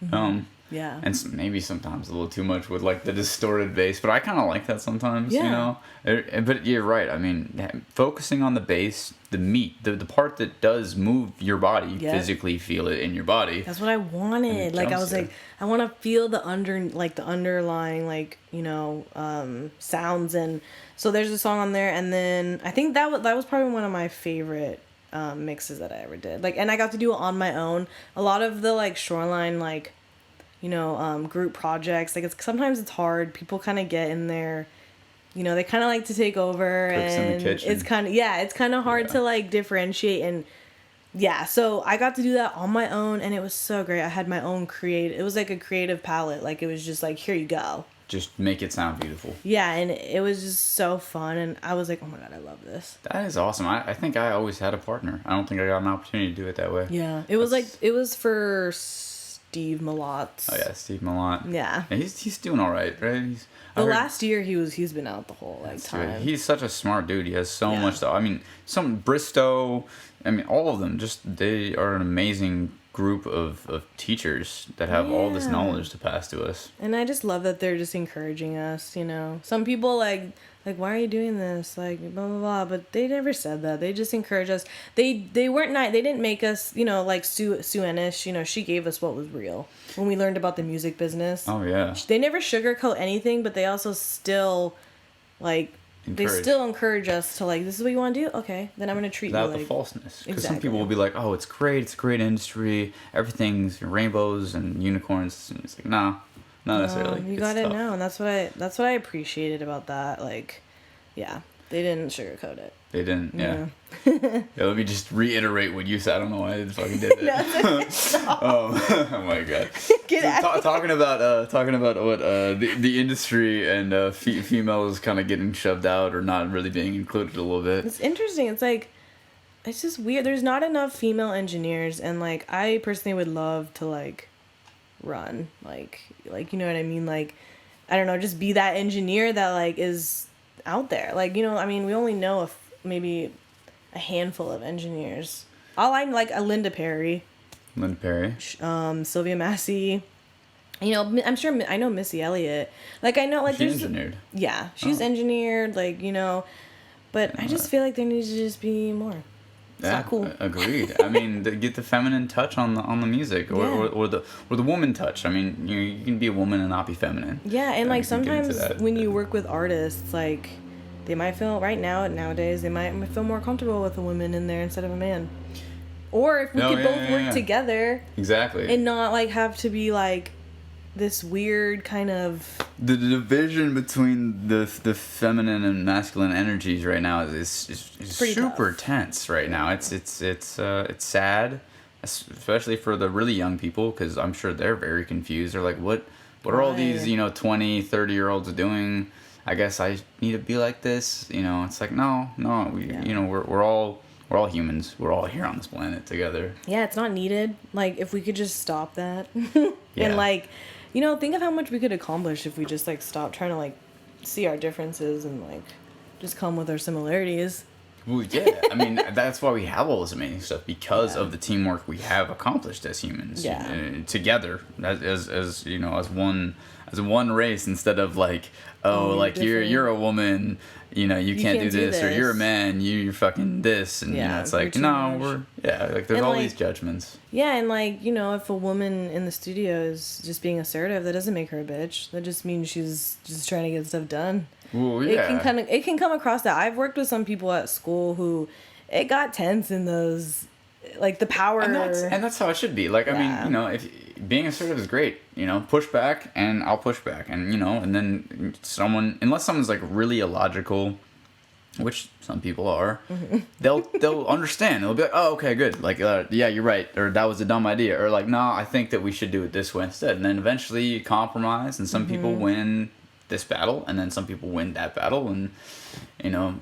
Yeah. And maybe sometimes a little too much with like the distorted bass, but I kind of like that sometimes. But you're right. I mean, focusing on the bass, the meat, the part that does move your body, physically feel it in your body. That's what I wanted. Like I was like, I want to feel the underlying sounds, and so there's a song on there, and then I think that was probably one of my favorite mixes that I ever did. Like, and I got to do it on my own. A lot of the like Shoreline group projects. Like sometimes it's hard. People kind of get in there, they kind of like to take over, Cooks and in the kitchen. it's kind of hard to like differentiate. And yeah, so I got to do that on my own, and it was so great. I had my own it was like a creative palette. Like it was just like, here you go. Just make it sound beautiful. Yeah, and it was just so fun, and I was like, oh my God, I love this. That is awesome. I think I always had a partner. I don't think I got an opportunity to do it that way. Yeah, it was for Steve Malott. Oh yeah, Steve Malott. Yeah. And he's doing all right, right? Last year he's been out the whole time. Right. He's such a smart dude. He has so much. I mean, Bristow. I mean, all of them. Just they are an amazing group of teachers that have all this knowledge to pass to us. And I just love that they're just encouraging us. Some people like why are you doing this, like blah blah blah, but they never said that. They just encouraged us. They weren't they didn't make us like Sue Ennis, she gave us what was real when we learned about the music business. Oh yeah, they never sugarcoat anything, but they also still they still encourage us to this is what you want to do? Okay, then I'm going to treat without you like... the falseness. Because exactly. Some people will be like, oh, it's great industry, everything's rainbows and unicorns. And it's like, no, not necessarily. You got to know, and that's what I appreciated about that. Yeah, they didn't sugarcoat it. They didn't, yeah. Let me just reiterate what you said. I don't know why I fucking did it. Oh my God. Talking about what the industry and females kind of getting shoved out or not really being included a little bit. It's interesting. It's it's just weird. There's not enough female engineers, and I personally would love to run you know what I mean, I don't know, just be that engineer that is out there. I mean, we only know maybe a handful of engineers. I'm a Linda Perry. Sylvia Massey. I'm sure I know Missy Elliott. I know she's engineered. Yeah, she's engineered. But I just feel like there needs to just be more. It's not cool. Agreed. I mean, get the feminine touch on the music, or the woman touch. I mean, you can be a woman and not be feminine. Yeah, and sometimes when you work with artists, they might feel nowadays they might feel more comfortable with a woman in there instead of a man. Or if we could both work together. Exactly. And not have to be this weird kind of... The division between the feminine and masculine energies right now is super tense right now. It's sad, especially for the really young people, because I'm sure they're very confused. They're like, what are all these 20, 30-year-olds doing? I guess I need to be like this. It's like no, we're all humans. We're all here on this planet together. Yeah, it's not needed. If we could just stop that. And think of how much we could accomplish if we just stop trying to see our differences and just come with our similarities. Well, yeah. I mean, that's why we have all this amazing stuff, because of the teamwork we have accomplished as humans. Yeah. Together as one race, instead of you're a woman, you can't do this, or you're a man, you're fucking this, and it's there's all these judgments. Yeah, and if a woman in the studio is just being assertive, that doesn't make her a bitch. That just means she's just trying to get stuff done. Well, yeah. It can come across that. I've worked with some people at school who it got tense in those the power, and that's how it should be. I mean, if being assertive is great, push back and I'll push back, and and then unless someone's really illogical, which some people are, they'll understand. They'll be like, oh, okay, good, yeah, you're right, or that was a dumb idea, or no, I think that we should do it this way instead. And then eventually you compromise, and some people win this battle, and then some people win that battle, and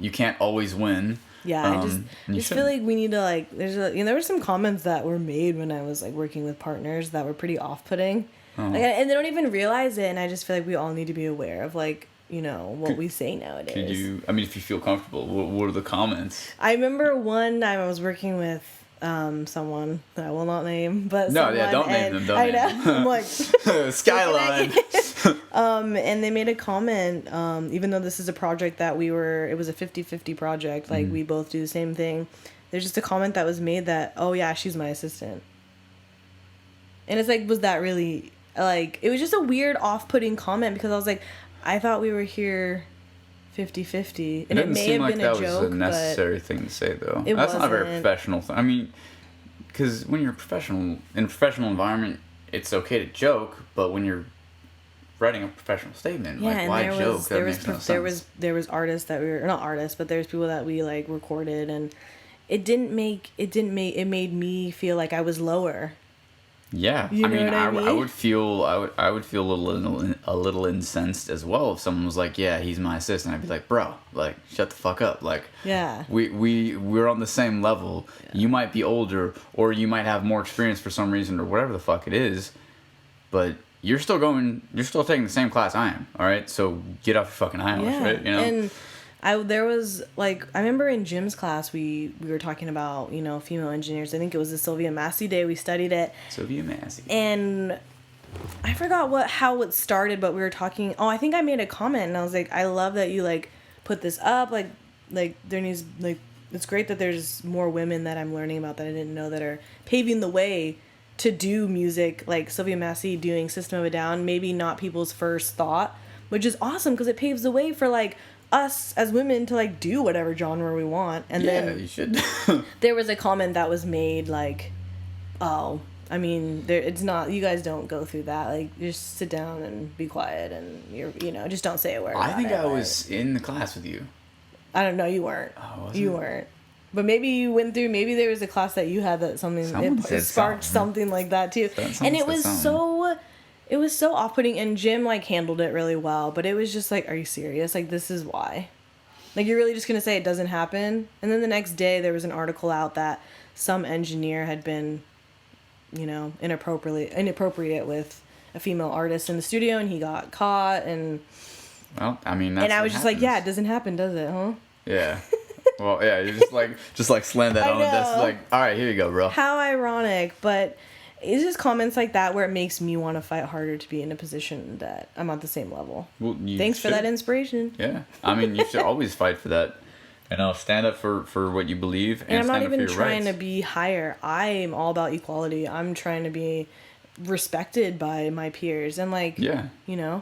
you can't always win. Yeah, I just feel like we need to there were some comments that were made when I was working with partners that were pretty off-putting. And they don't even realize it, and I just feel like we all need to be aware of what we say nowadays. If you feel comfortable, what are the comments? I remember one time I was working with someone that I will not name, but don't name them. Don't I know. I'm Skyline. And they made a comment, even though this is a project that it was a 50-50 project, we both do the same thing. There's just a comment that was made that, oh yeah, she's my assistant. And it's was that really, it was just a weird off-putting comment, because I was I thought we were here 50-50, and it may have been a joke, but... It didn't seem like that was a necessary thing to say, though. That's not a very professional thing. I mean, because when you're in a professional environment, it's okay to joke, but when you're writing a professional statement, like, why joke? That makes no sense. There was artists that we were, not artists, but there's people that we like recorded, and it made me feel like I was lower. Yeah, you know what I mean? I would feel a little incensed as well if someone was like, yeah, he's my assistant. I'd be like, bro, like, shut the fuck up. Like, yeah, we're on the same level. Yeah. You might be older, or you might have more experience for some reason, or whatever the fuck it is, but you're still taking the same class I am. All right, so get off your fucking high horse, right? You know. And I remember in Jim's class we were talking about, you know, female engineers. I think it was the Sylvia Massey day. We studied it. Sylvia Massey. And I forgot how it started, but we were talking. Oh, I think I made a comment, and I was like, I love that you like put this up. Like there needs, like, it's great that there's more women that I'm learning about that I didn't know that are paving the way to do music. Like Sylvia Massey doing System of a Down, maybe not people's first thought, which is awesome because it paves the way for like us as women to like do whatever genre we want. And then you should. There was a comment that was made like, oh, I mean, it's not, you guys don't go through that. Like, just sit down and be quiet, and just don't say a word. I think I was in the class with you. I don't know, you weren't. Oh, you weren't. But maybe you went through. Maybe there was a class that you had that it sparked something like that too. And it was so off-putting. And Jim like handled it really well. But it was just like, are you serious? Like, this is why. Like, you're really just gonna say it doesn't happen? And then the next day there was an article out that some engineer had been, inappropriate with a female artist in the studio, and he got caught. And well, I mean, that's and I was just like, yeah, it doesn't happen, does it? Huh? Yeah. Well, yeah, you just like slam that on the desk, like, all right, here you go, bro. How ironic, but it's just comments like that where it makes me want to fight harder to be in a position that I'm at the same level. Well, thanks for that inspiration. Yeah, I mean, you should always fight for that. Stand up for what you believe, and I'm not even trying rights. To be higher. I'm all about equality. I'm trying to be respected by my peers, and like, yeah,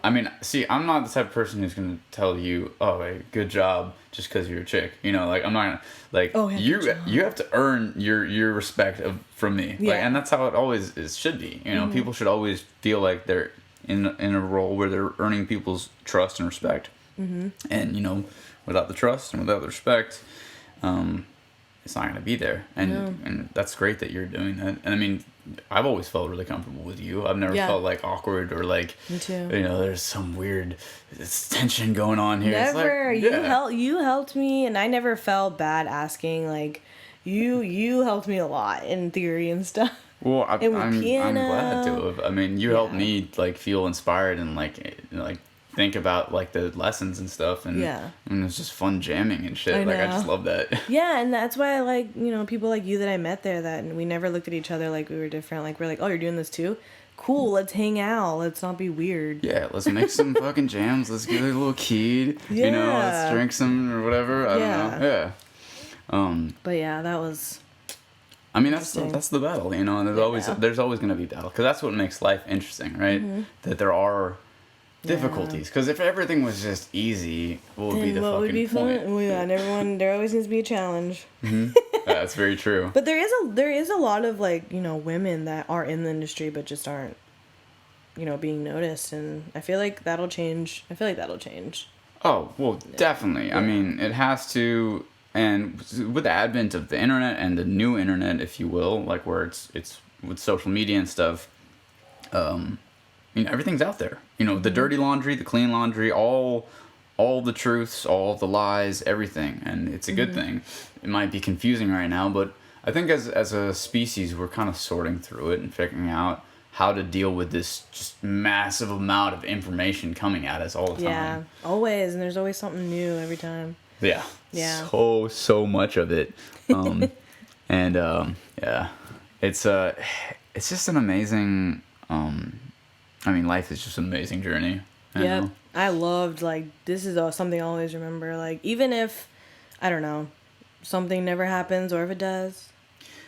I mean, see, I'm not the type of person who's gonna tell you, oh, hey, good job, just because you're a chick. Like, I'm not gonna, like, oh, yeah, you have to earn your respect from me. Yeah. Like, and that's how it always should be. People should always feel like they're in a role where they're earning people's trust and respect. Mm-hmm. And without the trust and without the respect, it's not gonna be there. And that's great that you're doing that. And I mean, I've always felt really comfortable with you. I've never felt like awkward or like, me too. There's some weird tension going on here. Never. It's like, you helped me, and I never felt bad asking. Like, you helped me a lot in theory and stuff. Well, I'm glad to have. I mean, you helped me like feel inspired and like think about like the lessons and stuff, and it's just fun jamming and shit. I just love that. Yeah, and that's why I like people like you that I met there, that we never looked at each other like we were different. Like, we're like, oh, you're doing this too? Cool, let's hang out. Let's not be weird. Yeah, let's make some fucking jams. Let's get a little keyed. Yeah. Let's drink some or whatever. I don't know. Yeah. But yeah, that was. I mean, that's the battle. And there's always gonna be battle, because that's what makes life interesting, right? Mm-hmm. That there are difficulties, because if everything was just easy, what would be the fucking point? Well, yeah, and there always needs to be a challenge. Mm-hmm. That's very true. But there is a lot of like women that are in the industry but just aren't being noticed, and I feel like that'll change. Oh well, definitely. Yeah. I mean, it has to. And with the advent of the internet and the new internet, if you will, like where it's with social media and stuff, everything's out there. The dirty laundry, the clean laundry, all the truths, all the lies, everything. And it's a good thing. It might be confusing right now, but I think as a species, we're kind of sorting through it and figuring out how to deal with this just massive amount of information coming at us all the time. Yeah, always. And there's always something new every time. Yeah. So much of it. It's just an amazing, life is just an amazing journey. Yeah. I loved, this is something I always remember. Even if, I don't know, something never happens, or if it does,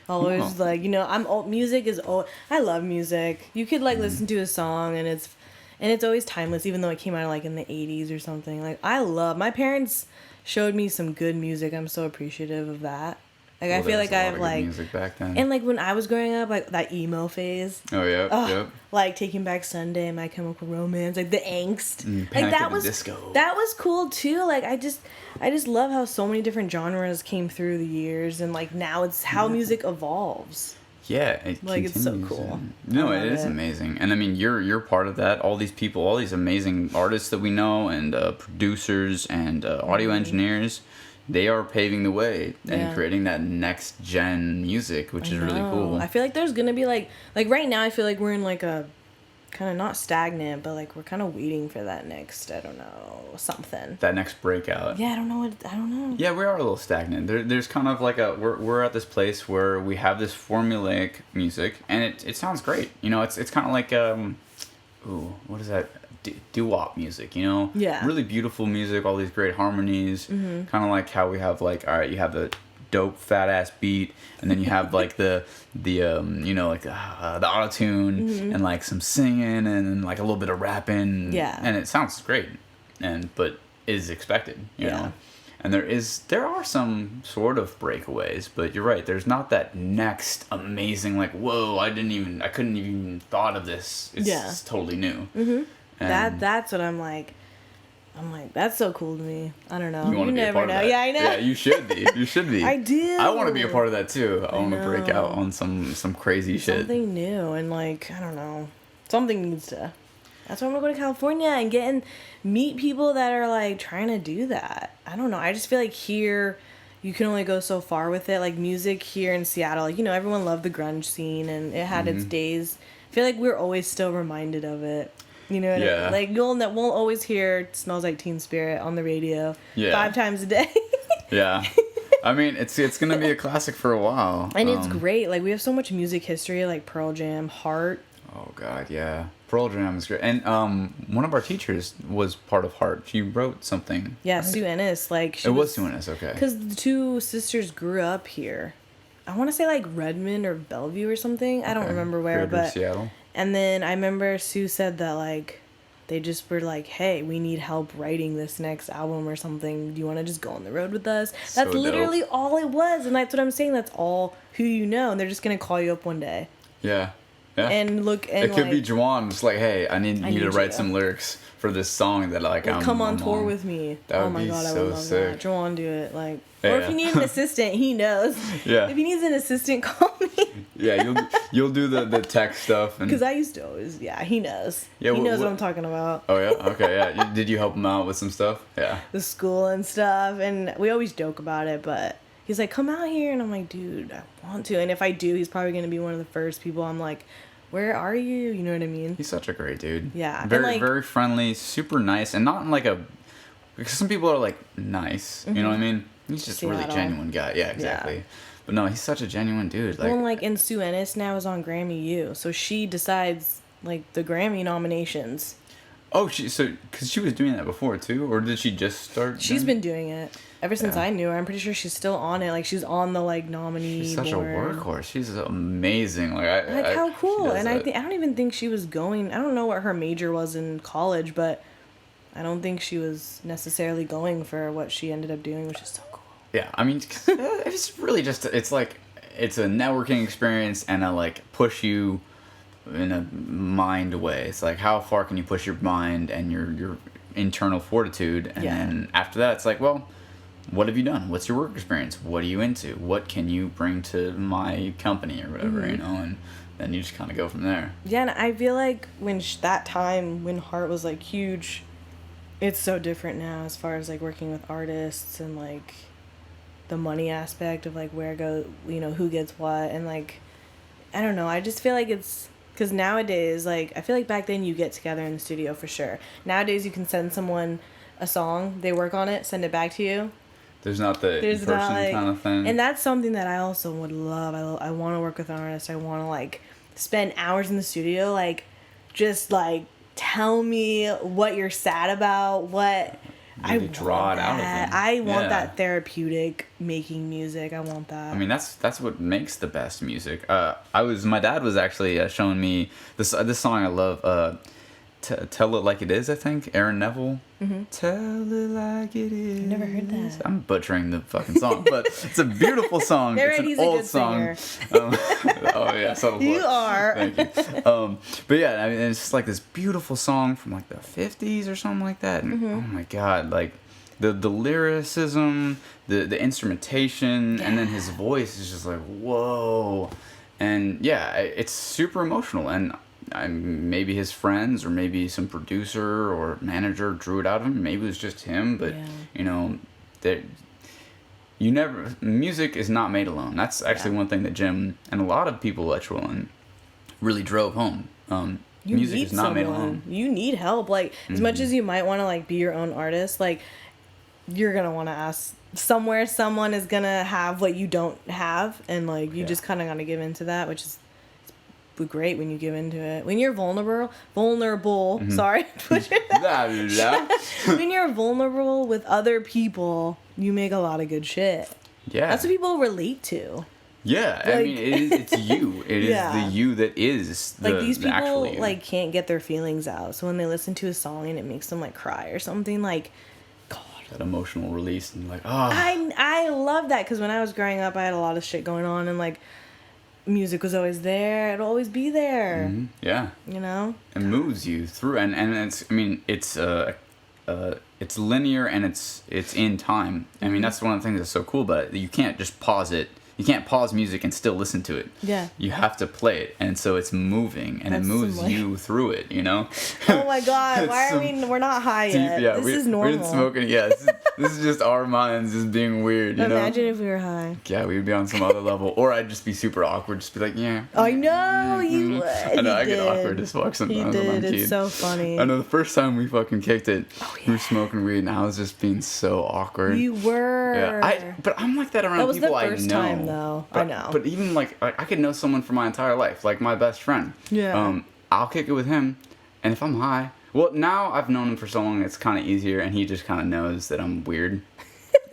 always, I'm old. Music is old. I love music. You could, listen to a song, and it's always timeless, even though it came out, in the 80s or something. My parents showed me some good music. I'm so appreciative of that. Like, I feel like I have, like... music back then. And, like, when I was growing up, like, that emo phase. Oh, yeah, yep. Like, Taking Back Sunday, My Chemical Romance, like, the angst. Panic that at the was... Disco. That was cool, too. Like, I just love how so many different genres came through the years. And, like, now it's how music evolves. Yeah, it like continues. It's so cool. No, it is amazing, and I mean you're part of that. All these people, all these amazing artists that we know, and producers and audio engineers, they are paving the way and creating that next gen music, which is really cool. I feel like there's gonna be like right now. I feel like we're in like a kind of not stagnant, but like we're kind of waiting for that next, I don't know, something. That next breakout. Yeah, I don't know. Yeah, we are a little stagnant. There's kind of like we're at this place where we have this formulaic music, and it sounds great. You know, it's kind of like what is that? Doo-wop music, you know? Yeah. Really beautiful music, all these great harmonies. Mm-hmm. Kind of like how we have like, all right, you have the dope fat ass beat, and then you have like the you know, like the auto-tune and like some singing and like a little bit of rapping, and it sounds great, but is expected, you know. And there are some sort of breakaways, but you're right, there's not that next amazing like, whoa, I couldn't even thought of this. It's totally new. That's what I'm like, that's so cool to me. I don't know. You never know. Yeah, I know. Yeah, you should be. You should be. I do. I want to be a part of that too. I want to break out on some crazy shit. Something new, and like, I don't know. Something needs to. That's why I'm gonna go to California and meet people that are like trying to do that. I don't know. I just feel like here you can only go so far with it. Like music here in Seattle, like, you know, everyone loved the grunge scene and it had its days. I feel like we're always still reminded of it. You know what I mean? Like, we'll always hear Smells Like Teen Spirit on the radio 5 times a day. Yeah. I mean, it's going to be a classic for a while. And it's great. Like, we have so much music history, like Pearl Jam, Heart. Oh, God, yeah. Pearl Jam is great. And one of our teachers was part of Heart. She wrote something. Yeah, Sue Ennis. Like, it was Sue Ennis, okay. Because the two sisters grew up here. I want to say, like, Redmond or Bellevue or something. I don't remember where, but... Seattle. And then I remember Sue said that, like, they just were like, hey, we need help writing this next album or something. Do you want to just go on the road with us? That's so literally all it was. And that's what I'm saying. That's all who you know. And they're just going to call you up one day. Yeah. Yeah. And look, and it could be Juwan, just like, hey, I need you to write some lyrics for this song that like come on tour with me. That would be so I would love sick. that. Juwan, do it. Like, or if you need an assistant, he knows. Yeah. If he needs an assistant, call me. Yeah, you'll do the tech stuff, and because I used to always. Yeah, he knows. Yeah, he knows what I'm talking about. Oh yeah, okay, yeah. Did you help him out with some stuff? Yeah. The school and stuff, and we always joke about it, but. He's like, come out here, and I'm like, dude, I want to. And if I do, he's probably gonna be one of the first people I'm like, where are you? You know what I mean? He's such a great dude. Yeah. Very, like, very friendly, super nice, and not in like because some people are like nice, you know what I mean? He's just a really genuine guy. Yeah, exactly. Yeah. But no, he's such a genuine dude. Like, well, like, and Sue Ennis now is on Grammy U, so she decides like the Grammy nominations. Oh, because she was doing that before too, or did she just start? She's been doing it ever since I knew her. I'm pretty sure she's still on it. Like, she's on the like nominee. She's such a workhorse. She's amazing. Like, how cool! And I don't even think she was going. I don't know what her major was in college, but I don't think she was necessarily going for what she ended up doing, which is so cool. Yeah, I mean, it's really just it's a networking experience and a like push you in a mind way. It's like, how far can you push your mind and your internal fortitude, and then after that it's like, well, what have you done? What's your work experience? What are you into? What can you bring to my company or whatever, you know? And then you just kind of go from there. Yeah, and I feel like when that time when Heart was like huge, it's so different now as far as like working with artists and like the money aspect of like where who gets what, and like I don't know, I just feel like it's because nowadays, like, I feel like back then you get together in the studio for sure. Nowadays you can send someone a song, they work on it, send it back to you. There's not the in-person kind of thing. And that's something that I also would love. I want to work with an artist. I want to, like, spend hours in the studio, like, just, like, tell me what you're sad about, what... I draw it out of them. I want that therapeutic making music. I want that. I mean, that's what makes the best music. My dad was actually showing me this song I love, Tell It Like It Is, I think. Aaron Neville. Mm-hmm. Tell It Like It Is. I've never heard that. I'm butchering the fucking song, but it's a beautiful song. Right, it's an old song. Oh yeah, subtle You plug. are. Thank you. But yeah, I mean, it's just like this beautiful song from like the 50s or something like that. And oh my god, like the lyricism, the instrumentation, and then his voice is just like whoa. And yeah, it's super emotional, and maybe his friends or maybe some producer or manager drew it out of him. Maybe it was just him, but you know, music is not made alone. That's actually one thing that Jim and a lot of people at Trillin really drove home. Music is not made alone. You need help. Like as much as you might want to like be your own artist, like you're gonna want to ask somewhere. Someone is gonna have what you don't have, and like you just kind of gotta give into that, which is great when you give into it. When you're vulnerable. Sorry. When you're vulnerable with other people, you make a lot of good shit. Yeah. That's what people relate to. Yeah, like, I mean, it's you. It is the you that is the like these people you. Like can't get their feelings out, so when they listen to a song and it makes them like cry or something, like God, that emotional release and like I love that because when I was growing up, I had a lot of shit going on and like music was always there. It'll always be there. Mm-hmm. Yeah, you know, it moves you through, and it's I mean it's linear and it's in time. I mean that's one of the things that's so cool about it. You can't just pause it. You can't pause music and still listen to it. Yeah. You have to play it, and so it's moving, and it moves you through it. You know. Oh my God! Why are we? We're not high yet. Yeah, this is normal. We didn't smoke any. Yeah, this is just our minds just being weird. You Imagine if we were high. Yeah, we'd be on some other level, or I'd just be super awkward. Just be like, yeah. I know you would. I know I get awkward as fuck sometimes. He did. It's so funny. I know the first time we fucking kicked it, we were smoking weed, and I was just being so awkward. You were. Yeah, but I'm like that around people I know. That was the first time, though. But, I know. But even like I could know someone for my entire life, like my best friend. Yeah. I'll kick it with him, and if I'm high, well, now I've known him for so long, it's kind of easier, and he just kind of knows that I'm weird.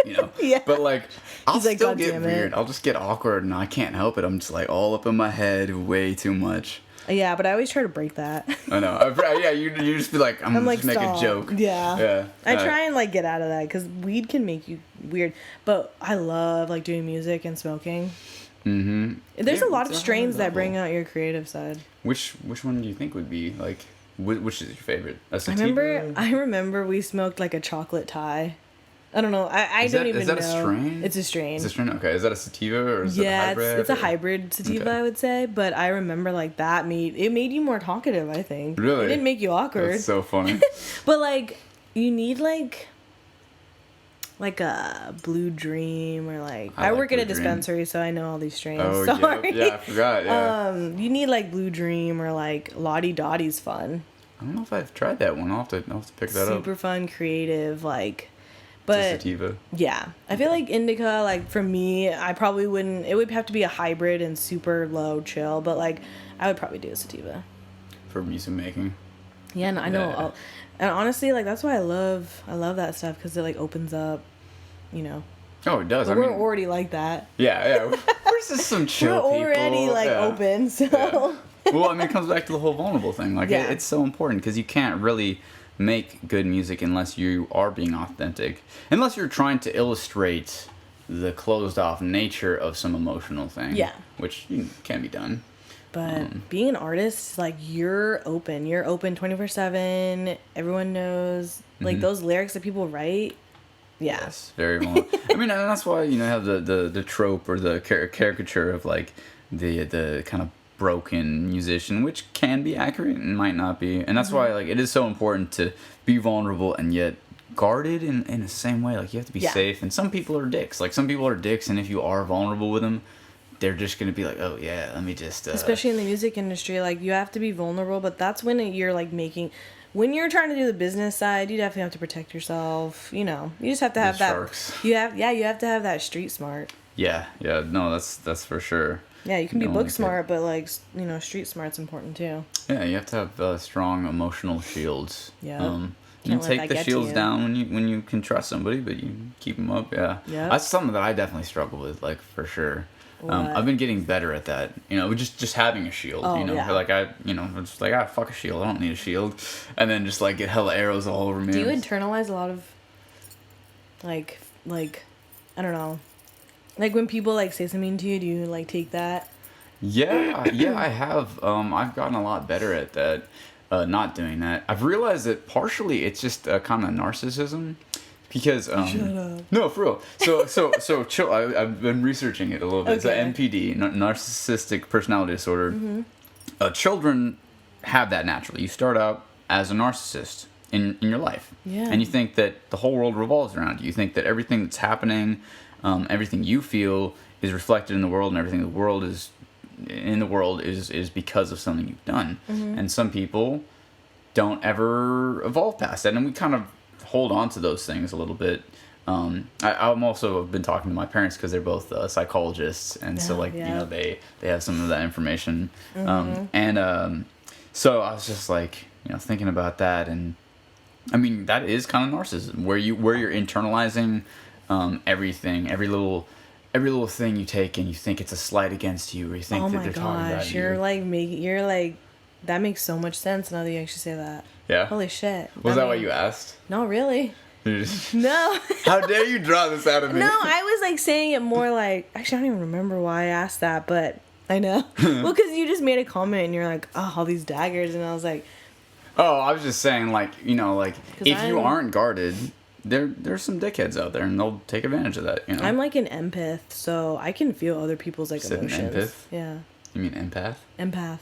You know. Yeah. But like, I'll He's like, still God get damn weird. it. I'll just get awkward, and I can't help it. I'm just like all up in my head, way too much. Yeah, but I always try to break that. I know. Yeah, you just be like, I'm like, just make a joke. Yeah. Yeah. I try and like get out of that because weed can make you weird. But I love like doing music and smoking. Mm-hmm. There's a lot of strains that bring out your creative side. Which one do you think would be like? Which is your favorite? A sativa? I remember we smoked like a chocolate Thai. I don't know. I don't even know. Is that a strain? It's a strain. It's a strain. Okay. Is that a sativa or is it a hybrid? It's a hybrid sativa, okay. I would say. But I remember like that made you more talkative. I think. Really? It didn't make you awkward. That's so funny. But like you need like a Blue Dream or like I work at a dispensary, so I know all these strains. Oh, sorry. Yeah, I forgot. Yeah. You need like Blue Dream or like Lottie Dottie's fun. I don't know if I've tried that one. I'll have to pick that up. Super fun, creative, like. But it's a sativa. Yeah, I feel like indica, like for me, I probably wouldn't. It would have to be a hybrid and super low chill, but like I would probably do a sativa. For music making. Yeah, and I know, Yeah. and honestly, like that's why I love that stuff because it like opens up, you know. Oh, it does. But we're already like that. Yeah. We're just some chill people. We're already like open, so. Yeah. Well, I mean, it comes back to the whole vulnerable thing. Like, it's so important because you can't really make good music unless you are being authentic. Unless you're trying to illustrate the closed-off nature of some emotional thing. Yeah. Which can be done. But being an artist, like, you're open. You're open 24/7. Everyone knows. Like, those lyrics that people write. Yeah. Yes, very well. I mean, and that's why, you have the trope or the caricature of, like, the kind of broken musician, which can be accurate and might not be. And that's why, like, it is so important to be vulnerable and yet guarded in the same way. Like, you have to be safe. And some people are dicks. Like, some people are dicks, and if you are vulnerable with them, they're just going to be like, oh, yeah, let me just... Especially in the music industry, like, you have to be vulnerable, but that's when you're, like, making... When you're trying to do the business side, you definitely have to protect yourself. You know, you just have to have that... Sharks. You have to have that street smart. Yeah, no, that's for sure. Yeah, you can be book smart, but, like, street smart's important, too. Yeah, you have to have strong emotional shields. Yeah. You take the shields down when you can trust somebody, but you keep them up, yeah. That's something that I definitely struggle with, like, for sure. I've been getting better at that. You know, just having a shield. Oh, you know, yeah. like I'm just like, fuck a shield. I don't need a shield. And then just like get hella arrows all over me. Do you internalize a lot of like I don't know, like when people like say something to you, do you like take that? Yeah, I have. I've gotten a lot better at that. Not doing that. I've realized that partially it's just kind of narcissism. Because Shut up. no, for real. So chill. I've been researching it a little bit. Okay. It's a NPD, narcissistic personality disorder. Mm-hmm. Children have that naturally. You start out as a narcissist in your life, and you think that the whole world revolves around you. You think that everything that's happening, everything you feel is reflected in the world, and everything the world is in the world is because of something you've done. Mm-hmm. And some people don't ever evolve past that, and we kind of hold on to those things a little bit. I'm also been talking to my parents because they're both psychologists, and so like you know they have some of that information. So I was just like thinking about that, and I mean that is kind of narcissism where you're internalizing everything, every little thing you take, and you think it's a slight against you, or you think that they're talking about you. You're like that makes so much sense now that you actually say that. Yeah. Holy shit. Was that what you asked? Not really. No. How dare you draw this out of me? No, I was like saying it more like, actually I don't even remember why I asked that, but I know. Well, because you just made a comment and you're like, oh, all these daggers, and I was like, oh, I was just saying like if you aren't guarded, there's some dickheads out there and they'll take advantage of that. I'm like an empath, so I can feel other people's like emotions. Empath? Yeah. You mean empath? Empath.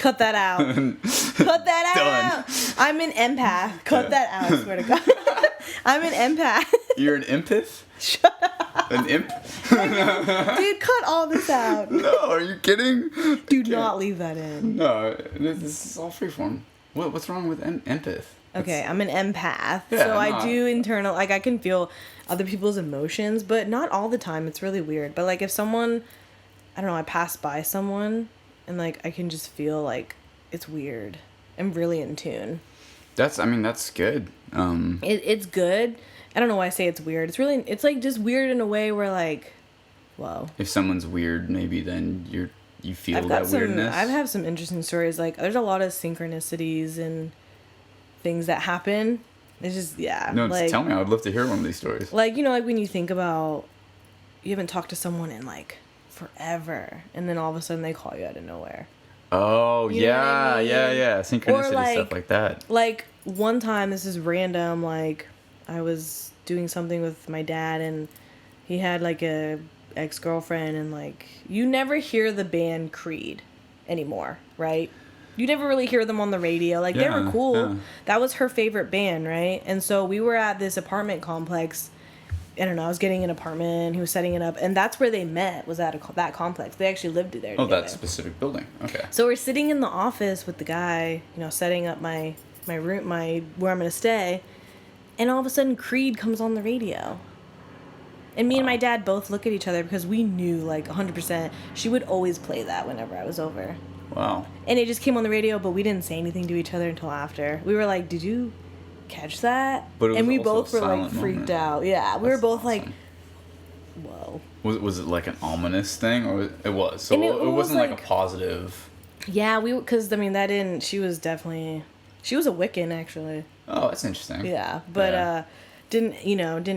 Cut that out. Cut that out. Done. I'm an empath. Cut that out, I swear to God. I'm an empath. You're an empath? Shut up. An imp? Dude, cut all this out. No, are you kidding? Do not leave that in. No, this is all freeform. What's wrong with empath? Okay, I'm an empath. Yeah, so I do like I can feel other people's emotions, but not all the time. It's really weird. But like if someone, I don't know, I pass by someone and like I can just feel like it's weird. I'm really in tune. That's good. It's good. I don't know why I say it's weird. It's like just weird in a way where like, whoa. If someone's weird, maybe then you feel that weirdness. I've had some interesting stories. Like there's a lot of synchronicities and things that happen. It's just No, like, just tell me. I would love to hear one of these stories. Like like when you think about you haven't talked to someone in like forever, and then all of a sudden they call you out of nowhere. Oh, You know what I mean? yeah. Synchronicity, Or, stuff like that. Like one time, this is random, like I was doing something with my dad and he had like a ex-girlfriend, and like you never hear the band Creed anymore, right? You never really hear them on the radio. Like they were cool. Yeah. That was her favorite band, right? And so we were at this apartment complex. I don't know, I was getting an apartment, he was setting it up, and that's where they met, was at that complex. They actually lived there together. Oh, that specific building. Okay. So we're sitting in the office with the guy, setting up my room, where I'm going to stay, and all of a sudden Creed comes on the radio. And me and my dad both look at each other because we knew, like, 100%, she would always play that whenever I was over. Wow. And it just came on the radio, but we didn't say anything to each other until after. We were like, did you catch that? But it was and we also both a were like silent freaked moment. out. Yeah, we were both awesome. like, whoa. Was it like an ominous thing, or it was? So And it wasn't like a like- positive. Yeah, because I mean she was a Wiccan actually. Oh, that's interesting. Yeah, but Yeah. didn't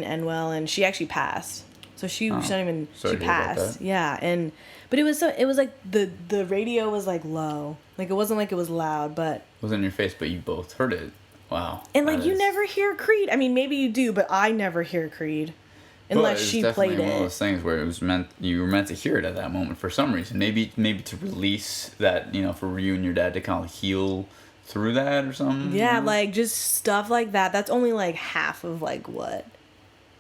end well, and she actually passed. So she not even Sorry she to hear about passed. that. Yeah, but it was like the radio was like low, like it wasn't like it was loud, but It was in your face, but you both heard it. Wow. and like That you is- never hear Creed. I mean, maybe you do, but I never hear Creed unless she played One of it. those things where you were meant to hear it at that moment for some reason. Maybe to release that, for you and your dad to kind of heal through that or something. Yeah, like just stuff like that. That's only like half of like what.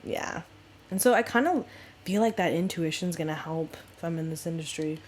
Yeah. And so I kind of feel like that intuition's going to help if I'm in this industry.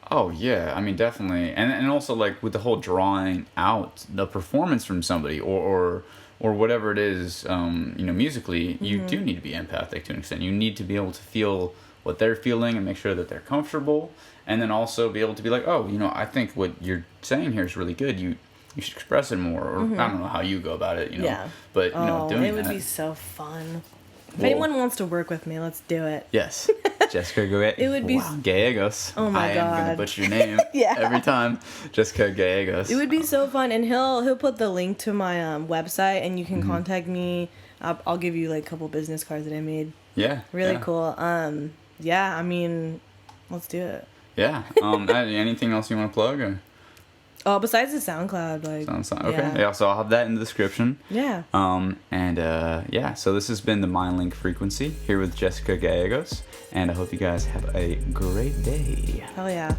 Oh yeah, I mean definitely, and also like with the whole drawing out the performance from somebody or whatever it is, musically, you do need to be empathic to an extent. You need to be able to feel what they're feeling and make sure that they're comfortable, and then also be able to be like, oh, I think what you're saying here is really good. You should express it more, or I don't know how you go about it, Yeah. but Oh, doing it would that. be so fun. If Well- anyone wants to work with me, let's do it. Yes. Jessica It would be Gallegos. Oh my God. I am gonna butcher your name every time. Jessica Gallegos. It would be so fun, and he'll put the link to my website, and you can contact me. I'll give you like a couple business cards that I made. Yeah. Really cool. Yeah, I mean, let's do it. Yeah. Anything else you want to plug? Or? Oh, besides the SoundCloud, like. Okay. Yeah. So I'll have that in the description. Yeah. So this has been the MindLink Frequency here with Jessica Gallegos, and I hope you guys have a great day. Hell yeah.